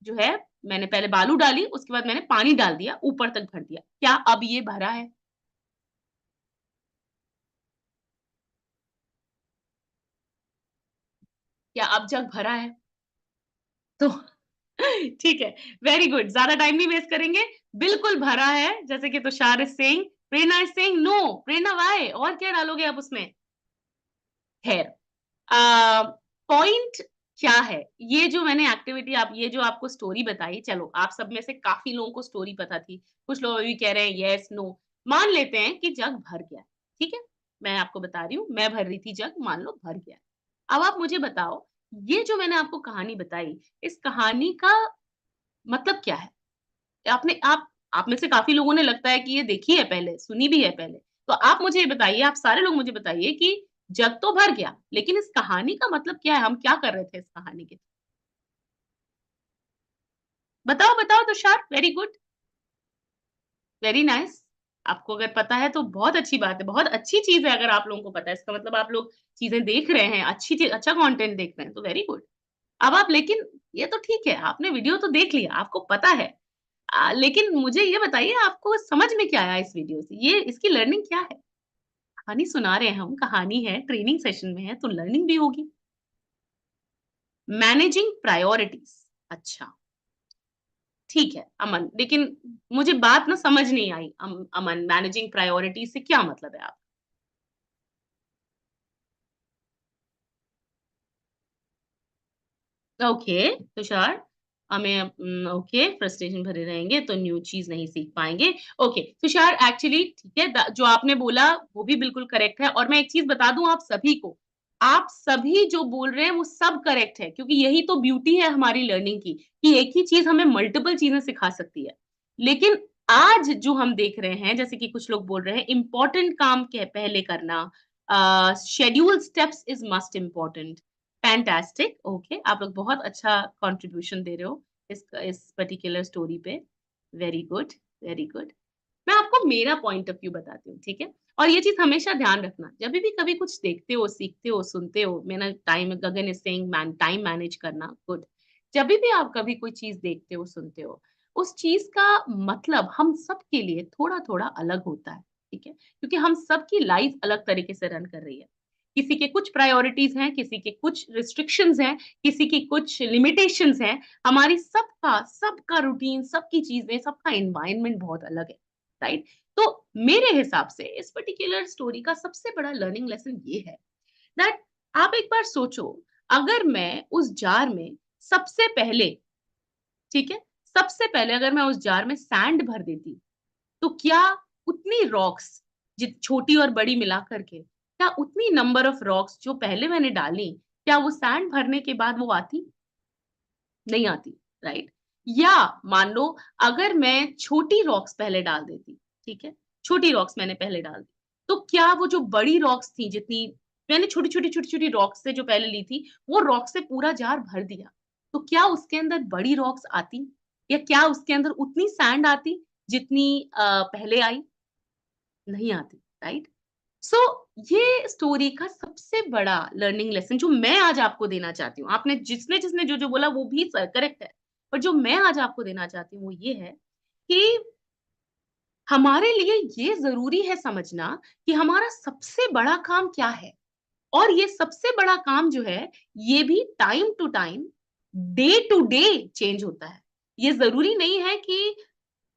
जो है मैंने पहले बालू डाली, उसके बाद मैंने पानी डाल दिया, ऊपर तक भर दिया। क्या अब ये भरा है? क्या अब जग भरा है? तो ठीक है, वेरी गुड, ज़्यादा टाइम नहीं वेस्ट करेंगे, बिल्कुल भरा है, जैसे कि Tushar is saying, Prerna is saying no, Prerna why? और क्या डालोगे आप उसमें? खैर पॉइंट क्या है? ये जो मैंने एक्टिविटी आप ये जो आपको स्टोरी बताई, चलो आप सब में से काफ़ी लोगों को स्टोरी पता थी, कुछ लोग अभी कह रहे हैं येस, नो, मान लेते हैं कि जग भर गया, ठीक है? मैं आपको बता रही हूँ, मैं भर रही थी जग, मान लो भर गया। अब आप मुझे बताओ, ये जो मैंने आपको कहानी बताई, इस कहानी का मतलब क्या है? आप में से काफ़ी लोगों ने लगता है कि ये देखी है पहले, सुनी भी है पहले। तो आप मुझे ये बताइए, आप सारे लोग मुझे बताइए कि जग तो भर गया, लेकिन इस कहानी का मतलब क्या है? हम क्या कर रहे थे इस कहानी के? बताओ, बताओ Tushar, very good, very nice. आपको अगर पता है तो बहुत अच्छी बात है, बहुत अच्छी चीज़ है अगर आप लोगों को पता है, इसका मतलब आप लोग चीज़ें देख रहे हैं, अच्छी चीज़ अच्छा कंटेंट देख रहे हैं, तो वेरी गुड। अब आप लेकिन ये तो ठीक है, आपने वीडियो तो देख लिया, आपको पता है। लेकिन मुझे ये बताइए आपको समझ में क्या आया इस वीडियो से? ये इसकी लर्निंग क्या है? कहानी सुना रहे हैं हम, कहानी है, ट्रेनिंग सेशन में है तो लर्निंग भी होगी। मैनेजिंग प्रायोरिटीज़ अच्छा, ठीक है अमन, लेकिन मुझे बात ना समझ नहीं आई अमन मैनेजिंग प्रायोरिटीज़ से क्या मतलब है आप ओके, तुषार हमें ओके फ्रस्ट्रेशन भरे रहेंगे तो न्यू चीज़ नहीं सीख पाएँगे। ओके, तुषार एक्चुअली ठीक है द जो आपने बोला वो भी बिल्कुल करेक्ट है और मैं एक चीज़ बता दूँ आप सभी को, आप सभी जो बोल रहे हैं वो सब करेक्ट है क्योंकि यही तो ब्यूटी है हमारी लर्निंग की, कि एक ही चीज़ हमें मल्टीपल चीज़ें सिखा सकती है। लेकिन आज जो हम देख रहे हैं जैसे कि कुछ लोग बोल रहे हैं इम्पोर्टेंट काम के पहले करना schedule steps is must important. Fantastic okay आप लोग बहुत अच्छा कंट्रीब्यूशन दे रहे हो इस पर्टिकुलर स्टोरी पे वेरी गुड वेरी गुड मैं आपको मेरा पॉइंट ऑफ व्यू बताती हूँ ठीक है और ये चीज हमेशा ध्यान रखना जब भी कभी कुछ देखते हो सीखते हो सुनते हो मेरा time Gagan is saying man time manage करना गुड जब भी आप कभी कोई चीज देखते हो सुनते हो उस चीज का मतलब हम सबके लिए थोड़ा थोड़ा अलग होता है ठीक है क्योंकि हम सबकी लाइफ अलग तरीके से रन कर रही है किसी के कुछ प्रायोरिटीज हैं किसी के कुछ रिस्ट्रिक्शंस हैं किसी की कुछ लिमिटेशंस हैं हमारी सबका सबका रूटीन सबकी चीजें सबका एनवायरनमेंट बहुत अलग है राइट तो मेरे हिसाब से इस पर्टिकुलर स्टोरी का सबसे बड़ा लर्निंग लेसन ये है दैट आप एक बार सोचो अगर मैं उस जार में सबसे पहले ठीक है सबसे पहले अगर मैं उस जार में सैंड भर देती तो क्या उतनी रॉक्स जित छोटी और बड़ी मिला करके क्या उतनी नंबर ऑफ रॉक्स जो पहले मैंने डाली क्या वो सैंड भरने के बाद वो आती नहीं आती राइट या मान लो अगर मैं छोटी रॉक्स पहले डाल देती ठीक है छोटी रॉक्स मैंने पहले डाल दी तो क्या वो जो बड़ी रॉक्स थी जितनी मैंने छोटी छोटी छोटी छोटी रॉक्स से जो पहले ली थी वो रॉक से पूरा जार भर दिया तो क्या उसके अंदर बड़ी रॉक्स आती या क्या उसके अंदर उतनी सैंड आती जितनी पहले आई नहीं आती राइट सो ये स्टोरी का सबसे बड़ा लर्निंग लेसन जो मैं आज आपको देना चाहती हूँ आपने जिसने जिसने जो जो बोला वो भी करेक्ट है पर जो मैं आज आपको देना चाहती हूँ वो ये है कि हमारे लिए ये जरूरी है समझना कि हमारा सबसे बड़ा काम क्या है और ये सबसे बड़ा काम जो है ये भी time to time day to day change होता है ये जरूरी नहीं है कि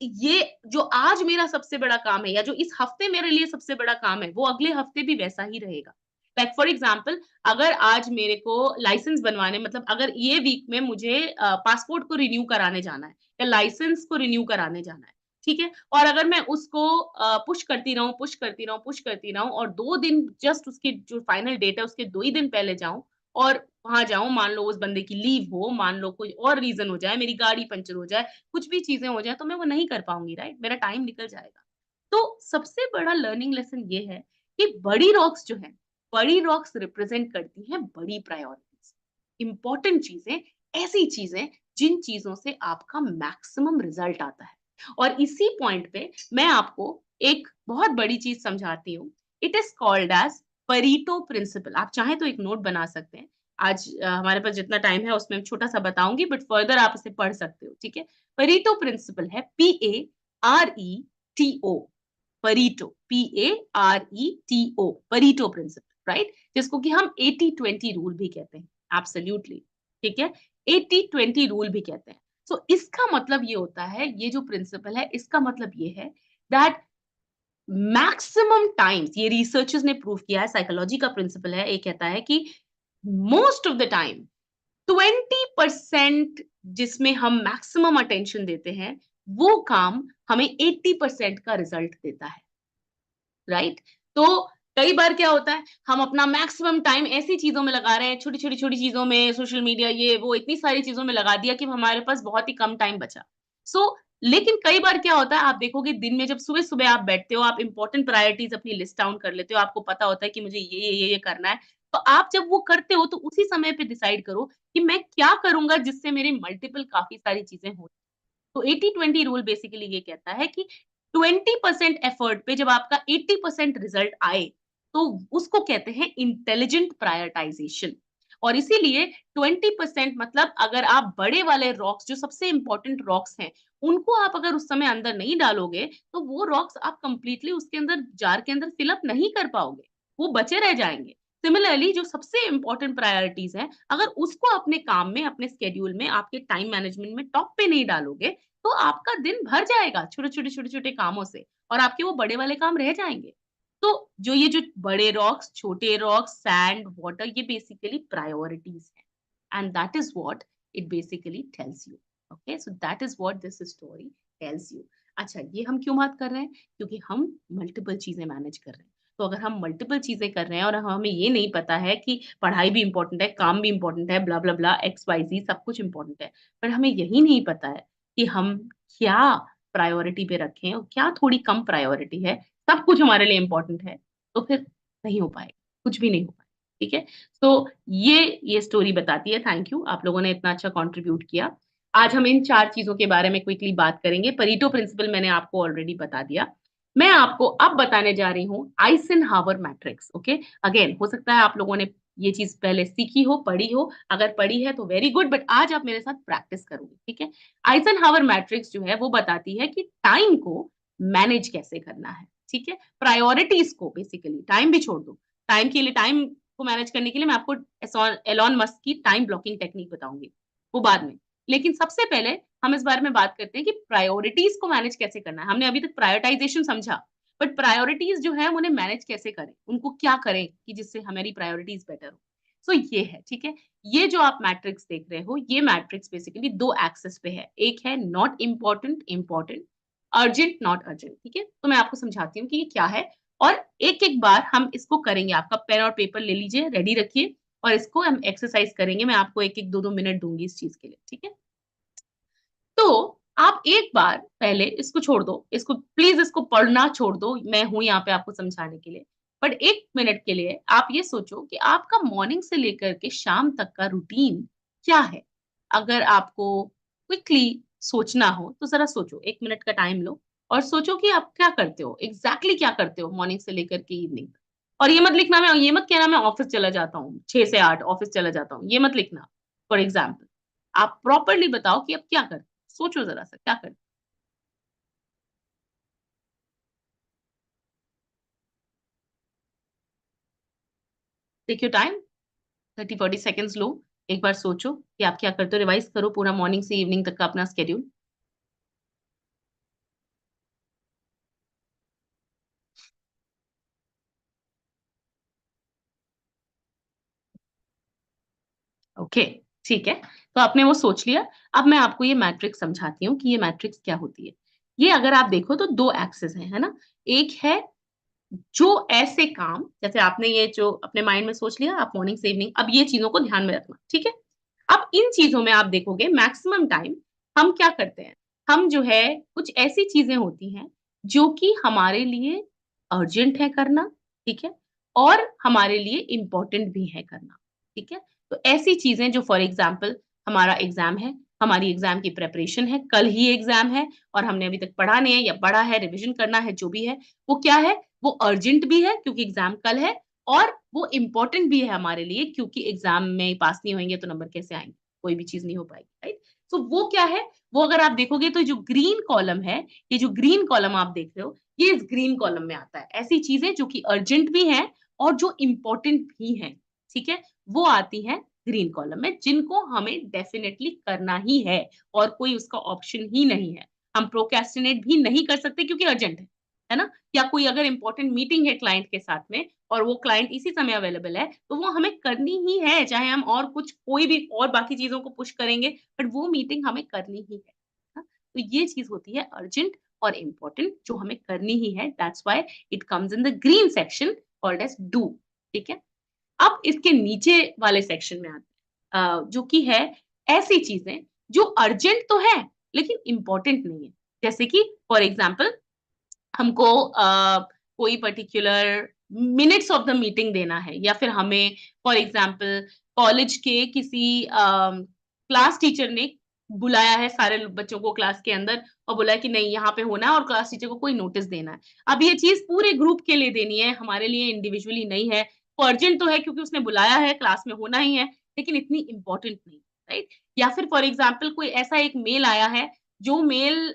ये जो आज मेरा सबसे बड़ा काम है या जो इस हफ्ते मेरे लिए सबसे बड़ा काम है वो अगले हफ्ते भी वैसा ही रहेगा लाइक फॉर एग्जाम्पल अगर आज मेरे को लाइसेंस बनवाने मतलब अगर ये वीक में मुझे पासपोर्ट को रिन्यू कराने जाना है या लाइसेंस को रिन्यू कराने जाना है ठीक है और अगर मैं उसको पुश करती रहूं पुश करती रहूं पुश करती रहूं और 2 दिन जस्ट उसकी जो फाइनल डेट है उसके 2 ही दिन पहले जाऊं और वहां जाऊं मान लो उस बंदे की लीव हो मान लो कोई और रीजन हो जाए मेरी गाड़ी पंचर हो जाए कुछ भी चीजें हो जाए तो मैं वो नहीं कर पाऊंगी राइट मेरा टाइम निकल जाएगा तो सबसे बड़ा लर्निंग लेसन ये है कि बड़ी रॉक्स जो है बड़ी रॉक्स रिप्रेजेंट करती हैं बड़ी प्रायोरिटीज इंपॉर्टेंट चीजें ऐसी चीजें जिन चीजों से आपका मैक्सिमम रिजल्ट आता है और इसी पॉइंट पे मैं आपको एक बहुत बड़ी चीज समझाती हूँ it is called as Pareto principle आप चाहें तो एक नोट बना सकते हैं आज हमारे पास जितना टाइम है उसमें छोटा सा बताऊंगी बट फर्दर आप इसे पढ़ सकते हो ठीक है परीटो प्रिंसिपल है PARETO Pareto PARETO Pareto principle right जिसको कि हम 80-20 रूल भी कहते हैं एब्सोल्युटली ठीक है 80-20 रूल भी कहते हैं सो इसका मतलब ये होता है ये जो प्रिंसिपल है इसका मतलब ये है दैट मैक्सिमम टाइम्स ये रिसर्चर्स ने प्रूव किया है साइकोलॉजी का प्रिंसिपल है ये कहता है कि मोस्ट ऑफ द टाइम 20% जिसमें हम मैक्सिमम अटेंशन देते हैं वो काम हमें 80% का रिजल्ट देता है राइट तो कई बार क्या होता है हम अपना मैक्सिमम टाइम ऐसी चीजों में लगा रहे हैं छोटी छोटी छोटी चीजों में सोशल मीडिया ये वो इतनी सारी चीजों में लगा दिया कि हमारे पास बहुत ही कम टाइम बचा सो लेकिन कई बार क्या होता है आप देखोगे दिन में जब सुबह सुबह आप बैठते हो आप इंपॉर्टेंट प्रायोरिटीज अपनी लिस्ट डाउन कर लेते हो आपको पता होता है कि मुझे ये करना है तो आप जब वो करते हो तो उसी समय पे डिसाइड करो कि मैं क्या करूंगा जिससे मेरे मल्टीपल काफी सारी चीजें हो तो 80-20 रूल बेसिकली ये कहता है कि 20% एफर्ट पे जब आपका 80% रिजल्ट आए तो उसको कहते हैं इंटेलिजेंट प्रायोरिटाइजेशन और इसीलिए 20% मतलब अगर आप बड़े वाले रॉक्स जो सबसे इम्पोर्टेंट रॉक्स हैं, उनको आप अगर उस समय अंदर नहीं डालोगे, तो वो रॉक्स आप कंप्लीटली उसके अंदर जार के अंदर फिल अप नहीं कर पाओगे, वो बचे रह जाएँगे। सिमिलरली जो सबसे इम्पोर्टेंट प्रायोरिटीज़ हैं, अगर उसको अपने काम में, अपने शेड्यूल में, आपके टाइम मैनेजमेंट में टॉप पे नहीं डालोगे, तो आपका दिन भर जाएगा छोटे-छोटे, छोटे-छोटे कामों से और आपके वो बड़े वाले काम रह जाएँगे। तो जो ये जो बड़े रॉक्स, छोटे रॉक्स, सैंड, वाटर ये बेसिकली प्रायोरिटीज़ हैं and that is what it basically tells you. Okay? So that is what this story tells you. अच्छा, ये हम क्यों बात कर रहे हैं? क्योंकि हम मल्टिपल चीज़ें मैनेज कर रहे हैं। तो अगर हम मल्टिपल चीज़ें कर रहे हैं और हमें ये नहीं पता है कि पढ़ाई भी इम्पोर्टेंट है, काम भी इम्पोर्टेंट है, ब्ला, ब्ला, ब्ला, एक्स, वाई, ज़ेड सब कुछ इम्पोर्टेंट है। पर हमें यही नहीं पता है कि हम क्या प्रायोरिटी पे रखें और क्या थोड़ी कम प्रायोरिटी है, सब कुछ हमारे लिए इम्पोर्टेंट है, तो फिर नहीं हो पाएगा, कुछ भी नहीं हो पाएगा, ठीक है? तो ये स्टोरी बताती है, थैंक यू, आप लोगों ने इतना अच्छा कंट्रीब्यूट किया। आज हम इन 4 चीज़ों के बारे में क्विकली बात करेंगे। परेटो प्रिंसिपल मैंने आपको ऑलरेडी बता दिया। मैं आपको अब बताने जा रही हूँ आइज़ेनहावर मैट्रिक्स, ओके? अगेन हो सकता है आप लोगों ने ये चीज़ पहले सीखी हो, पढ़ी हो, अगर पढ़ी है तो वेरी गुड बट आज आप मेरे साथ प्रैक्टिस करोगे, ठीक है? आइज़ेनहावर मैट्रिक्स जो है वो बताती है कि टाइम को मैनेज कैसे करना है, ठीक है? प्रायोरिटीज़ को बेसिकली टाइम भी छोड़ दो। टाइम को मैनेज करने के लिए मैं आपको एलोन मस्क की टाइम ब्लॉकिंग टेक्निक बताऊँगी, वो बाद में। लेकिन सबसे पहले हम इस बारे में बात करते हैं कि प्रायोरिटीज़ को मैनेज कैसे करना है। हमने अभी तक प्रायोरिटाइज़ेशन समझा, बट प्रायोरिटीज़ जो है हम उन्हें मैनेज कैसे करें? उनको क्या करें कि जिससे हमारी प्रायोरिटीज़ बेटर हो? सो ये है, ठीक है? ये जो आप मैट्रिक्स देख रहे हो, ये मैट्रिक्स बेसिकली 2 एक्सिस पे है। एक है not important, important, urgent, not urgent, ठीक है? तो मैं आपको समझाती हूँ कि ये क्या है और एक-एक बार हम इसको करेंगे। आपका पेन और पेपर ले लीजिए, रेडी रखिए और इसको हम एक्सरसाइज़ करेंगे। मैं आपको 1-1, 2-2 मिनट दूँगी इस चीज़ के लिए, ठीक है? तो आप एक बार पहले इसको छोड़ दो, इसको प्लीज़ इसको पढ़ना छोड़ दो, मैं हूँ यहाँ पे आपको समझाने के लिए। बट 1 मिनट के लिए आप ये सोचो कि आपका मॉर्निंग से लेकर के शाम तक का रूटीन क्या है? अगर आपको क्विकली सोचना हो, तो ज़रा सोचो, 1 मिनट का टाइम लो और सोचो कि आप क्या करते हो? एग्ज़ैक्टली क्या करते हो मॉर्निंग से लेकर के इवनिंग तक? और ये मत कहना मैं ऑफ़िस चला जाता हूँ, 6 से 8 ऑफ़िस चला जाता हूँ, ये मत लिखना फॉर एग्ज़ाम्पल। आप प्रॉपरली बताओ कि आप क्या करते हो? सोचो ज़रा-सा क्या करते? टेक योर टाइम 30-40 सेकंड्स लो, एक बार सोचो कि आप क्या करते हो, रिवाइज़ करो पूरा मॉर्निंग से इवनिंग तक का अपना शेड्यूल। ओके, ठीक है। तो आपने वो सोच लिया, अब मैं आपको ये मैट्रिक्स समझाती हूँ कि ये मैट्रिक्स क्या होती है। ये अगर आप देखो तो 2 एक्सिस हैं, है ना? एक है जो ऐसे काम जैसे आपने ये जो अपने माइंड में सोच लिया आप मॉर्निंग से इवनिंग अब ये चीज़ों को ध्यान में रखना, ठीक है? अब इन चीज़ों में आप देखोगे मैक्सिमम टाइम हम क्या करते हैं, हम जो है कुछ ऐसी चीज़ें होती हैं जो कि हमारे लिए अर्जेंट है करना, ठीक है? और हमारे लिए इम्पोर्टेंट भी है करना, ठीक है? तो ऐसी चीज़ें जो फॉर एग्ज़ाम्पल हमारा एग्ज़ाम है, हमारी एग्ज़ाम की प्रिपरेशन है, कल ही एग्ज़ाम है और हमने अभी तक पढ़ा नहीं है या पढ़ा है, रिविज़न करना है, जो भी है, वो क्या है? वो अर्जेंट भी है क्योंकि एग्ज़ाम कल है और वो इम्पोर्टेंट भी है हमारे लिए क्योंकि एग्ज़ाम में पास नहीं होंगे तो नंबर कैसे आएँगे? कोई भी चीज़ नहीं हो पाएगी, राइट? तो वो क्या है? वो अगर आप देखोगे तो जो ग्रीन कॉलम है, ये जो ग्रीन कॉलम आप देख रहे हो, ये इस ग्रीन कॉलम में आता है। ऐसी चीज़ें जो कि अर्जेंट भी हैं और जो इम्पोर्टेंट भी हैं, ठीक है? वो आती हैं ग्रीन कॉलम में जिनको हमें डेफ़िनिटली करना ही है और कोई उसका ऑप्शन ही नहीं है। हम प्रोक्रेस्टिनेट भी नहीं कर सकते क्योंकि अर्जेंट है ना? या कोई अगर इम्पोर्टेंट मीटिंग है क्लाइंट के साथ में और वो क्लाइंट इसी समय अवेलेबल है, तो वो हमें करनी ही है, चाहे हम और कुछ कोई भी और बाकी चीज़ों को पुश करेंगे, बट वो मीटिंग हमें करनी ही है। हाँ? तो ये चीज़ होती है अर्जेंट और इम्पोर्टेंट जो हमें करनी ही है, that's why it comes in the green section called as do, ठीक है? अब इसके नीचे वाले सेक्शन में आते हैं जो कि है ऐसी चीज़ें जो अर्जेंट तो है, लेकिन इम्पोर्टेंट नहीं है। जैसे कि फॉर एग्ज़ाम्पल हमको कोई particular minutes of the meeting देना है या फिर हमें फॉर एग्जांपल कॉलेज के किसी क्लास टीचर ने बुलाया है सारे बच्चों को क्लास के अंदर और बोला है कि नहीं यहाँ पे होना है और क्लास टीचर को कोई नोटिस देना है। अब ये चीज़ पूरे ग्रुप के लिए देनी है, हमारे लिए इंडिविजुअली नहीं है। अर्जेंट तो है क्योंकि उसने बुलाया है, क्लास में होना ही है, लेकिन इतनी इम्पोर्टेंट नहीं, राइट? या फिर फॉर एग्जाम्पल कोई ऐसा एक मेल आया है, जो मेल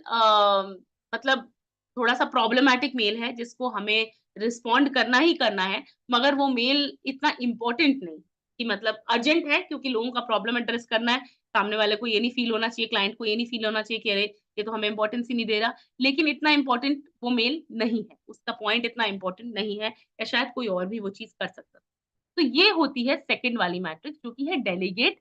मतलब थोड़ा-सा प्रॉब्लमैटिक मेल है, जिसको हमें रिस्पॉन्ड करना ही करना है, मगर वो मेल इतना इम्पोर्टेंट नहीं, कि मतलब अर्जेंट है क्योंकि लोगों का प्रॉब्लम एड्रेस करना है, सामने वाले को ये नहीं फ़ील होना चाहिए, क्लाइंट को ये नहीं फ़ील होना चाहिए कि अरे! ये तो हमें इम्पोर्टेंस ही नहीं दे रहा, लेकिन इतना इम्पोर्टेंट वो मेल नहीं है, उसका पॉइंट इतना इम्पोर्टेंट नहीं है, या शायद कोई और भी वो चीज़ कर सकता। तो ये होती है सेकंड वाली मैट्रिक्स, जो कि है डेलीगेट।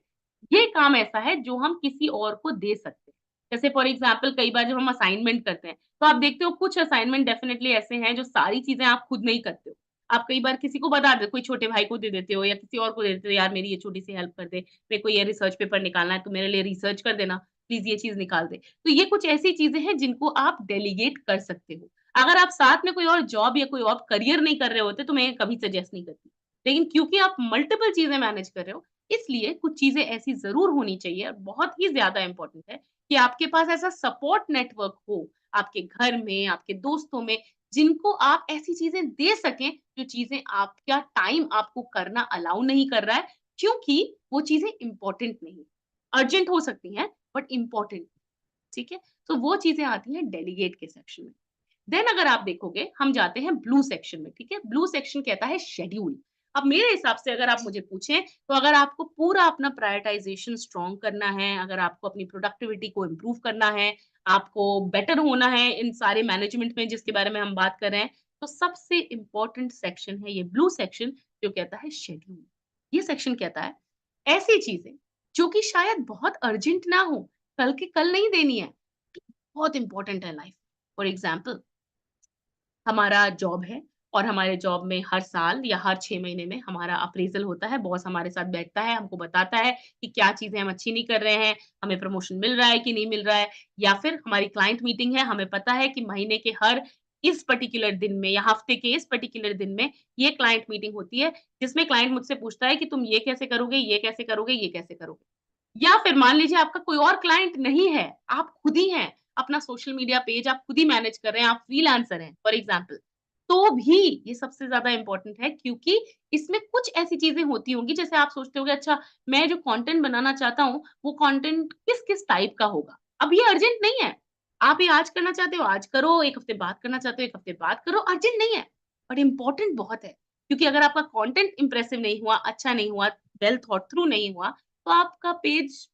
ये काम ऐसा है जो हम किसी और को दे सकते हैं। जैसे फॉर एग्ज़ाम्पल कई बार जब हम असाइनमेंट करते हैं, तो आप देखते हो कुछ असाइनमेंट डेफिनिटली ऐसे हैं जो सारी चीज़ें आप खुद नहीं करते हो। आप कई बार किसी को बता दे कोई छोटे भाई को दे देते हो या किसी और को दे देते हो, यार मेरी ये छोटी-सी हेल्प कर दे, मेरे को ये रिसर्च पेपर निकालना है, तू मेरे लिए रिसर्च कर देना, प्लीज़ ये चीज़ निकाल दे। तो ये कुछ ऐसी चीज़ें हैं जिनको आप डेलीगेट कर सकते हो। अगर आप साथ में कोई और जॉब या कोई और करियर नहीं कर रहे होते, तो मैं ये कभी सजेस्ट नहीं करती। लेकिन क्योंकि आप मल्टीपल चीज़ें मैनेज कर रहे हो, इसलिए कुछ चीज़ें ऐसी ज़रूर होनी चाहिए और बहुत ही ज़्यादा इम्पोर्टेंट है कि आपके पास ऐसा सपोर्ट नेटवर्क हो, आपके घर में, आपके दोस्तों में, जिनको आप ऐसी चीज़ें दे सकें, जो चीज़ें आपका टाइम आपको करना अलाउ नहीं कर रहा है, क्योंकि वो चीज़ें इम्पोर्टेंट नहीं। अर्जेंट हो सकती हैं, बट इम्पोर्टेंट, ठीक है? तो वो चीज़ें आती हैं डेलीगेट के सेक्शन में। देन अगर आप देखोगे, हम जाते हैं ब्लू सेक्शन में, ठीक है? ब्लू सेक्शन कहता है शेड्यूल। अब मेरे हिसाब से अगर आप मुझे पूछें, तो अगर आपको पूरा अपना प्रायोरिटाइज़ेशन स्ट्रॉन्ग करना है, अगर आपको अपनी प्रोडक्टिविटी को इम्प्रूव करना है, आपको बेटर होना है इन सारे मैनेजमेंट में जिसके बारे में हम बात कर रहे हैं, तो सबसे इम्पोर्टेंट सेक्शन है ये ब्लू सेक्शन, जो कहता है शेड्यूल। ये सेक्शन कहता है, ऐसी चीज़ें जो कि शायद बहुत अर्जेंट ना हो, कल के कल नहीं देनी है, बहुत इम्पोर्टेंट है लाइफ। फॉर एग्ज़ाम्पल हमारा जॉब है और हमारे जॉब में हर साल या हर 6 महीने में हमारा अप्रेज़ल होता है, बॉस हमारे साथ बैठता है, हमको बताता है कि क्या चीज़ें हम अच्छी नहीं कर रहे हैं, हमें प्रमोशन मिल रहा है कि नहीं मिल रहा है, या फिर हमारी क्लाइंट मीटिंग है, हमें पता है कि महीने के हर इस पर्टिकुलर दिन में या हफ्ते के इस पर्टिकुलर दिन में ये क्लाइंट मीटिंग होती है, जिसमें क्लाइंट मुझसे पूछता है कि तुम ये कैसे करोगे, ये कैसे करोगे, ये कैसे करोगे? या फिर मान लीजिए आपका कोई और क्लाइंट नहीं है, आप खुद ही हैं, अपना सोशल मीडिया पेज आप खुद ही मैनेज कर रहे हैं, आप फ्रीलांसर हैं फॉर एग्ज़ाम्पल, तो भी ये सबसे ज़्यादा इम्पोर्टेंट है, क्योंकि इसमें कुछ ऐसी चीज़ें होती होंगी जैसे आप सोचते होंगे अच्छा मैं जो कंटेंट बनाना चाहता हूँ, वो कंटेंट किस-किस टाइप का होगा? अब ये अर्जेंट नहीं है, आप ये आज करना चाहते हो आज करो, 1 हफ्ते बाद करना चाहते हो 1 हफ्ते बाद करो, अर्जेंट नहीं है, बट इम्पोर्टेंट बहुत है। क्योंकि अगर आपका कंटेंट इम्प्रेसिव नहीं हुआ, अच्छा नहीं हुआ, वेल थॉट थ्रू नहीं हुआ, तो आपका पेज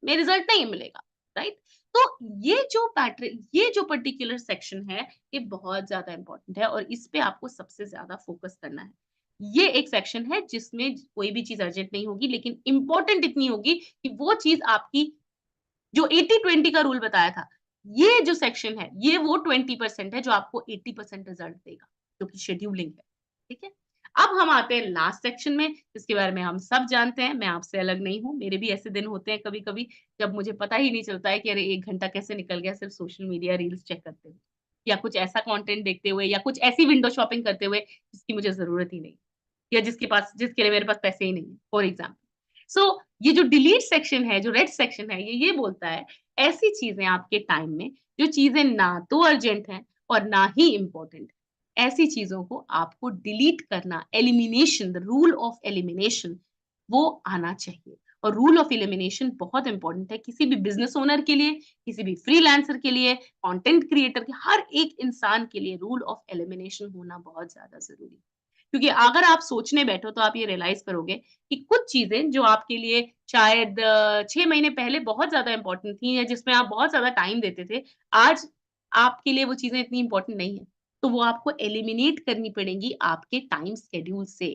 में रिजल्ट नहीं मिलेगा, राइट? तो ये जो पर्टिकुलर सेक्शन है, ये बहुत ज़्यादा इम्पोर्टेंट है और इस पे आपको सबसे ज़्यादा फोकस करना है। ये एक सेक्शन है जिसमें कोई भी चीज़ अर्जेंट नहीं होगी, लेकिन इम्पोर्टेंट इतनी होगी कि वो चीज़ आपकी जो 80-20 का रूल बताया था, ये जो सेक्शन है, ये वो 20% है जो आपको 80% रिजल्ट देगा, जो कि शेड्यूलिंग है, ठीक है? अब हम आते हैं लास्ट सेक्शन में, जिसके बारे में हम सब जानते हैं, मैं आपसे अलग नहीं हूँ, मेरे भी ऐसे दिन होते हैं कभी-कभी, जब मुझे पता ही नहीं चलता है कि अरे 1 घंटा कैसे निकल गया सिर्फ सोशल मीडिया रील्स चेक करते हुए, या कुछ ऐसा कंटेंट देखते हुए या कुछ ऐसी विंडो शॉपिंग करते हुए, जिसकी मुझे ज़रूरत ही नहीं, या जिसके लिए मेरे पास पैसे ही नहीं है, फॉर एग्ज़ाम्पल। सो ये जो डिलीट सेक्शन है, जो रेड सेक्शन है, ये बोलता है ऐसी चीज़ें आपके टाइम में जो चीज़ें ना तो अर्जेंट हैं और ना ही इम्पोर्टेंट है। ऐसी चीज़ों को आपको डिलीट करना, elimination, the rule of elimination वो आना चाहिए। और रूल ऑफ एलिमिनेशन बहुत इम्पोर्टेंट है किसी भी बिज़नेस ओनर के लिए, किसी भी फ्रीलांसर के लिए, कंटेंट क्रिएटर के हर एक इंसान के लिए रूल ऑफ एलिमिनेशन होना बहुत ज़्यादा ज़रूरी है। क्योंकि अगर आप सोचने बैठो तो आप ये रियलाइज़ करोगे कि कुछ चीज़ें जो आपके लिए शायद 6 महीने पहले बहुत ज़्यादा इम्पोर्टेंट थी या जिसमें आप बहुत ज़्यादा टाइम देते थे, आज आपके लिए वो चीज़ें इतनी इम्पोर्टेंट नहीं है। तो वो आपको एलिमिनेट करनी पड़ेंगी आपके टाइम शेड्यूल से,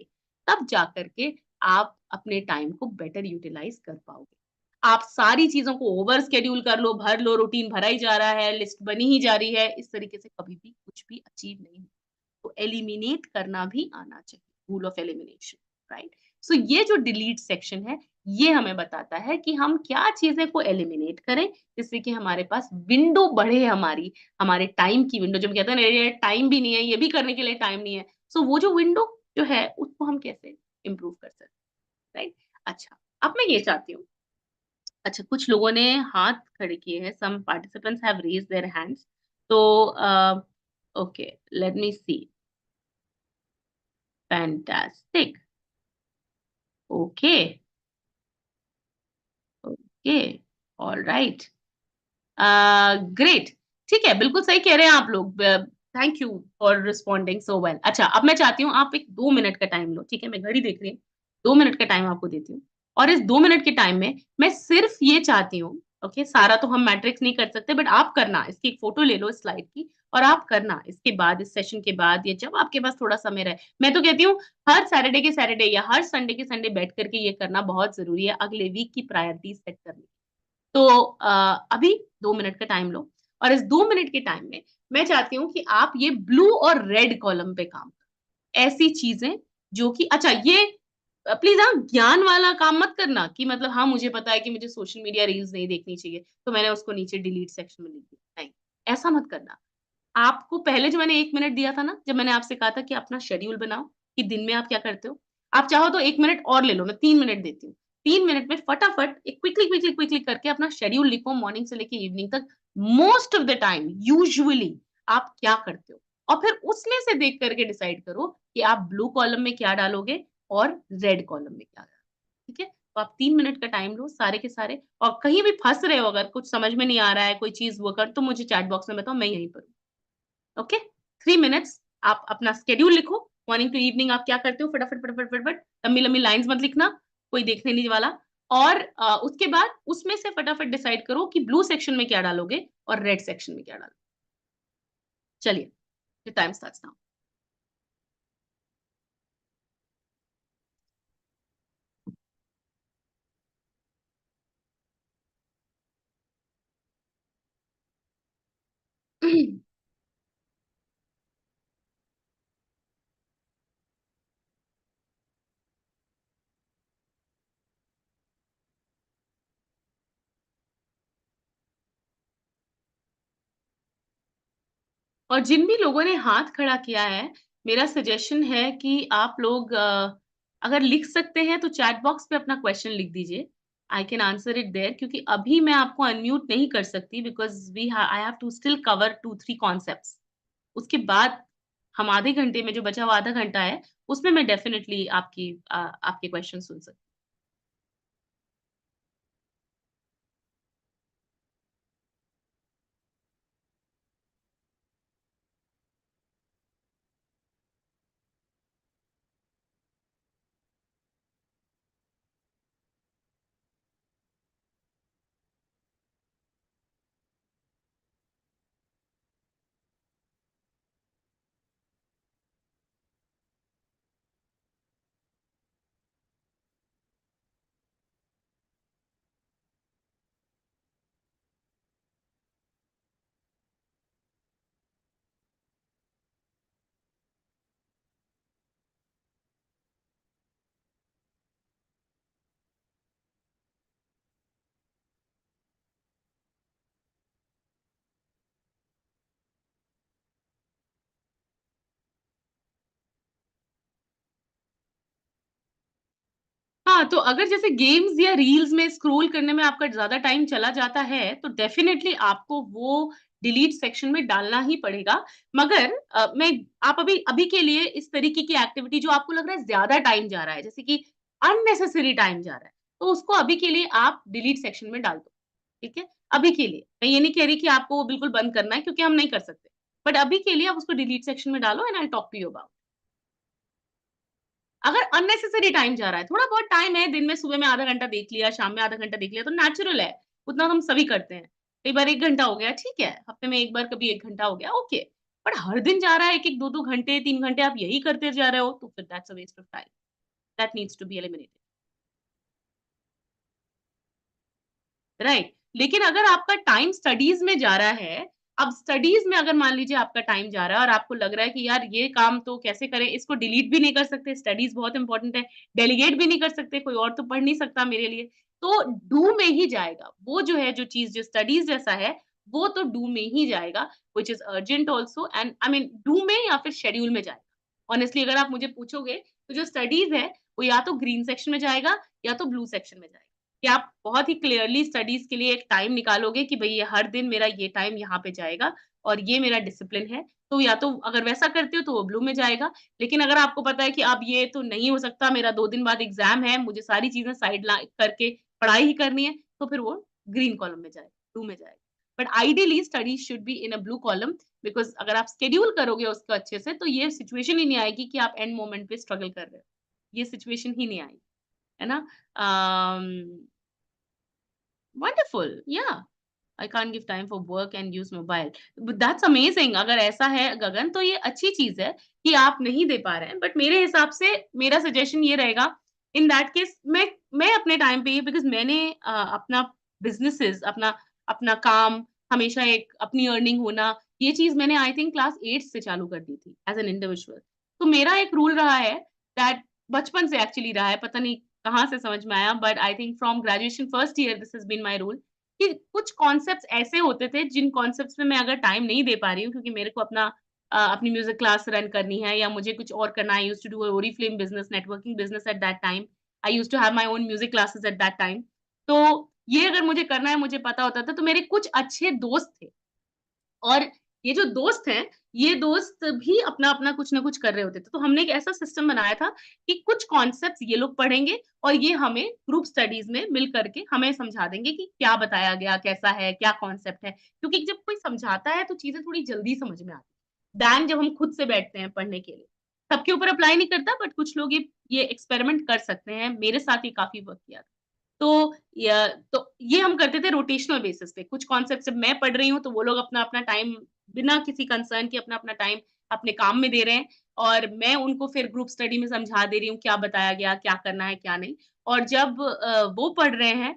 तब जाकर के आप अपने टाइम को बेटर यूटिलाइज़ कर पाओगे। आप सारी चीज़ों को ओवर शेड्यूल कर लो, भर लो, रूटीन भरा ही जा रहा है, लिस्ट बनी ही जा रही है, इस तरीके से कभी भी कुछ भी अचीव नहीं होगा। तो एलिमिनेट करना भी आना चाहिए, रूल ऑफ एलिमिनेशन, राइट? सो ये जो डिलीट सेक्शन है, ये हमें बताता है कि हम क्या चीज़ें को एलिमिनेट करें, जिससे कि हमारे पास विंडो बढ़े हमारी, हमारे टाइम की विंडो जब कहते हैं ना ये टाइम भी नहीं है, ये भी करने के लिए टाइम नहीं है। सो वो जो विंडो जो है उसको हम कैसे इम्प्रूव कर सकते हैं, राइट? अच्छा, अब मैं ये चाहती हूँ अच्छा कुछ लोगों ने हाथ खड़े किए हैं, some participants have raised their hands तो okay, let me see. Fantastic, okay. Okay, alright. Great, ठीक है, बिल्कुल सही कह रहे हैं आप लोग। Thank you for responding so well. अच्छा, अब मैं चाहती हूँ आप एक 2 मिनट का टाइम लो, ठीक है? मैं घड़ी देख रही हूँ, 2 मिनट का टाइम आपको देती हूँ और इस 2 मिनट के टाइम में मैं सिर्फ ये चाहती हूँ, ओके, सारा तो हम मैट्रिक्स नहीं कर सकते बट आप करना, इसकी एक फ़ोटो ले लो इस स्लाइड की और आप करना इसके बाद, इस सेशन के बाद या जब आपके पास थोड़ा समय रहे। मैं तो कहती हूँ हर सैटरडे के सैटरडे या हर संडे के संडे बैठ कर के ये करना बहुत ज़रूरी है, अगले वीक की प्रायोरिटीज़ सेट करनी। तो अभी 2 मिनट का टाइम लो और इस 2 मिनट के टाइम में मैं चाहती हूँ कि आप ये ब्लू और रेड कॉलम पे काम करें। ऐसी चीज़ें जो कि अच्छा ये प्लीज़ हाँ, ज्ञान वाला काम मत करना कि मतलब हाँ, मुझे पता है कि मुझे सोशल मीडिया रील्स नहीं देखनी चाहिए, तो मैंने उसको नीचे डिलीट सेक्शन में लिख दिया। नहीं, ऐसा मत करना। आपको पहले जो मैंने 1 मिनट दिया था ना, जब मैंने आपसे कहा था कि अपना शेड्यूल बनाओ, कि दिन में आप क्या करते हो? आप चाहो तो 1 मिनट और ले लो, मैं 3 मिनट देती हूँ। 3 मिनट में फटाफट एक क्विकली करके अपना शेड्यूल लिखो मॉर्निंग से लेके इवनिंग तक। Most of the time usually आप क्या करते हो? और फिर उसमें से देख कर के डिसाइड करो कि आप ब्लू कॉलम में क्या डालोगे और रेड कॉलम में क्या डालोगे, ठीक है? तो आप 3 मिनट का टाइम लो सारे के सारे और कहीं भी फँस रहे हो अगर कुछ समझ में नहीं आ रहा है, कोई चीज़ वो कर तो मुझे चैट बॉक्स में बताओ, मैं यहीं पर हूँ। ओके, 3 मिनट्स आप अपना शेड्यूल लिखो, मॉर्निंग टू इवनिंग आप क्या करते हो फटाफट, लंबी-लंबी लाइन्स मत लिखना, कोई देखने नहीं वाला और उसके बाद उसमें से फटाफट डिसाइड करो कि ब्लू सेक्शन में क्या डालोगे और रेड सेक्शन में क्या डालोगे। चलिए, योर टाइम स्टार्ट्स नाउ। और जिन भी लोगों ने हाथ खड़ा किया है, मेरा सजेशन है कि आप लोग अगर लिख सकते हैं तो चैट बॉक्स पे अपना क्वेश्चन लिख दीजिए। I can answer it there क्योंकि अभी मैं आपको अनम्यूट नहीं कर सकती because I have to still cover 2-3 concepts. उसके बाद हम आधे घंटे में जो बचा हुआ आधा घंटा है, उसमें मैं डेफ़िनिटली आपके क्वेश्चन सुन सकती हाँ, तो अगर जैसे गेम्स या रील्स में स्क्रॉल करने में आपका ज़्यादा टाइम चला जाता है, तो डेफ़िनिटली आपको वो डिलीट सेक्शन में डालना ही पड़ेगा। मगर मैं आप अभी अभी के लिए इस तरीके की एक्टिविटी जो आपको लग रहा है ज़्यादा टाइम जा रहा है, जैसे कि अननेसेसरी टाइम जा रहा है, तो उसको अभी के लिए आप डिलीट सेक्शन में डाल दो, ठीक है? अभी के लिए। मैं ये नहीं कह रही कि आपको वो बिल्कुल बंद करना है क्योंकि हम नहीं कर सकते। बट अभी के लिए आप उसको डिलीट सेक्शन में डालो and I will talk to you about अगर अननेसेसरी टाइम जा रहा है, थोड़ा बहुत टाइम है, दिन में सुबह में आधा घंटा देख लिया, शाम में आधा घंटा देख लिया, तो नेचुरल है, उतना हम सभी करते हैं। कई बार 1 घंटा हो गया, ठीक है, हफ्ते में 1 बार कभी 1 घंटा हो गया, ओके। बट हर दिन जा रहा है 1-1, 2-2 घंटे, 3 घंटे आप यही करते जा रहे हो, तो फिर that's a waste of time, that needs to be eliminated, right? लेकिन अगर आपका टाइम स्टडीज़ में जा रहा है, अब स्टडीज़ में अगर मान लीजिए आपका टाइम जा रहा है और आपको लग रहा है कि यार ये काम तो कैसे करें, इसको डिलीट भी नहीं कर सकते, स्टडीज़ बहुत इम्पोर्टेंट है, डेलीगेट भी नहीं कर सकते, कोई और तो पढ़ नहीं सकता मेरे लिए, तो डू में ही जाएगा। वो जो है जो चीज़ जो स्टडीज़ जैसा है, वो तो डू में ही जाएगा, which is urgent also and I mean do में या फिर शेड्यूल में जाएगा। ऑनेस्टली अगर आप मुझे पूछोगे, तो जो स्टडीज़ है, वो या तो ग्रीन सेक्शन में जाएगा या तो ब्लू सेक्शन में जाएगा। कि आप बहुत ही क्लियरली स्टडीज़ के लिए एक टाइम निकालोगे कि भई ये हर दिन मेरा ये टाइम यहाँ पे जाएगा और ये मेरा डिसिप्लिन है। तो या तो अगर वैसा करते हो तो वो ब्लू में जाएगा। लेकिन अगर आपको पता है कि अब ये तो नहीं हो सकता, मेरा 2 दिन बाद एग्ज़ाम है, मुझे सारी चीज़ें साइड ला करके पढ़ाई ही करनी है, तो फिर वो ग्रीन कॉलम में जाएगा, ब्लू में जाएगा। But ideally studies should be in a blue column, because अगर आप शेड्यूल करोगे उसको अच्छे से तो ये सिचुएशन ही नहीं आएगी कि आप एंड मोमेंट पे स्ट्रगल कर रहे हो। ये सिचुएशन ही नहीं आएगी, है ना? अम, वंडरफुल, या I can't give time for work and use mobile. That's amazing. अगर ऐसा है गगन तो ये अच्छी चीज़ है कि आप नहीं दे पा रहे हैं। बट मेरे हिसाब से मेरा सजेशन ये रहेगा, इन दैट केस मैं अपने टाइम पे, बिकॉज़ मैंने अपना बिज़नेसेस, अपना अपना काम, हमेशा एक अपनी अर्निंग होना, ये चीज़ मैंने आई थिंक क्लास 8 से चालू कर दी थी एज़ एन इंडिविजुअल। तो मेरा एक रूल रहा है दैट बचपन से एक्चुअली रहा है, पता नहीं कहाँ से समझ में आया, but I think from graduation first year this has been my rule कि कुछ कॉन्सेप्ट्स ऐसे होते थे जिन कॉन्सेप्ट्स में मैं अगर टाइम नहीं दे पा रही हूँ क्योंकि मेरे को अपनी म्यूजिक क्लास रन करनी है या मुझे कुछ और करना है। I used to do Oriflame business, networking business at that time. I used to have my own music classes at that time. तो ये अगर मुझे करना है, मुझे पता होता था, तो मेरे कुछ अच्छे दोस्त थे और ये जो दोस्त हैं, ये दोस्त भी अपना-अपना कुछ ना कुछ कर रहे होते थे। तो हमने एक ऐसा सिस्टम बनाया था कि कुछ कॉन्सेप्ट्स ये लोग पढ़ेंगे और ये हमें ग्रुप स्टडीज़ में मिल कर के हमें समझा देंगे कि क्या बताया गया, कैसा है, क्या कॉन्सेप्ट है। क्योंकि जब कोई समझाता है तो चीज़ें थोड़ी जल्दी समझ में आती हैं, दैन जब हम खुद से बैठते हैं पढ़ने के लिए। सबके ऊपर अप्लाई नहीं करता, बट कुछ लोग ये एक्सपेरिमेंट कर सकते हैं। मेरे साथ ये काफ़ी वर्क किया था। तो य तो ये हम करते थे रोटेशनल बेसिस पे। कुछ कॉन्सेप्ट जब मैं पढ़ रही हूँ, तो वो लोग अपना-अपना टाइम बिना किसी कंसर्न के अपना-अपना टाइम अपने काम में दे रहे हैं और मैं उनको फिर ग्रुप स्टडी में समझा दे रही हूँ, क्या बताया गया, क्या करना है, क्या नहीं। और जब वो पढ़ रहे हैं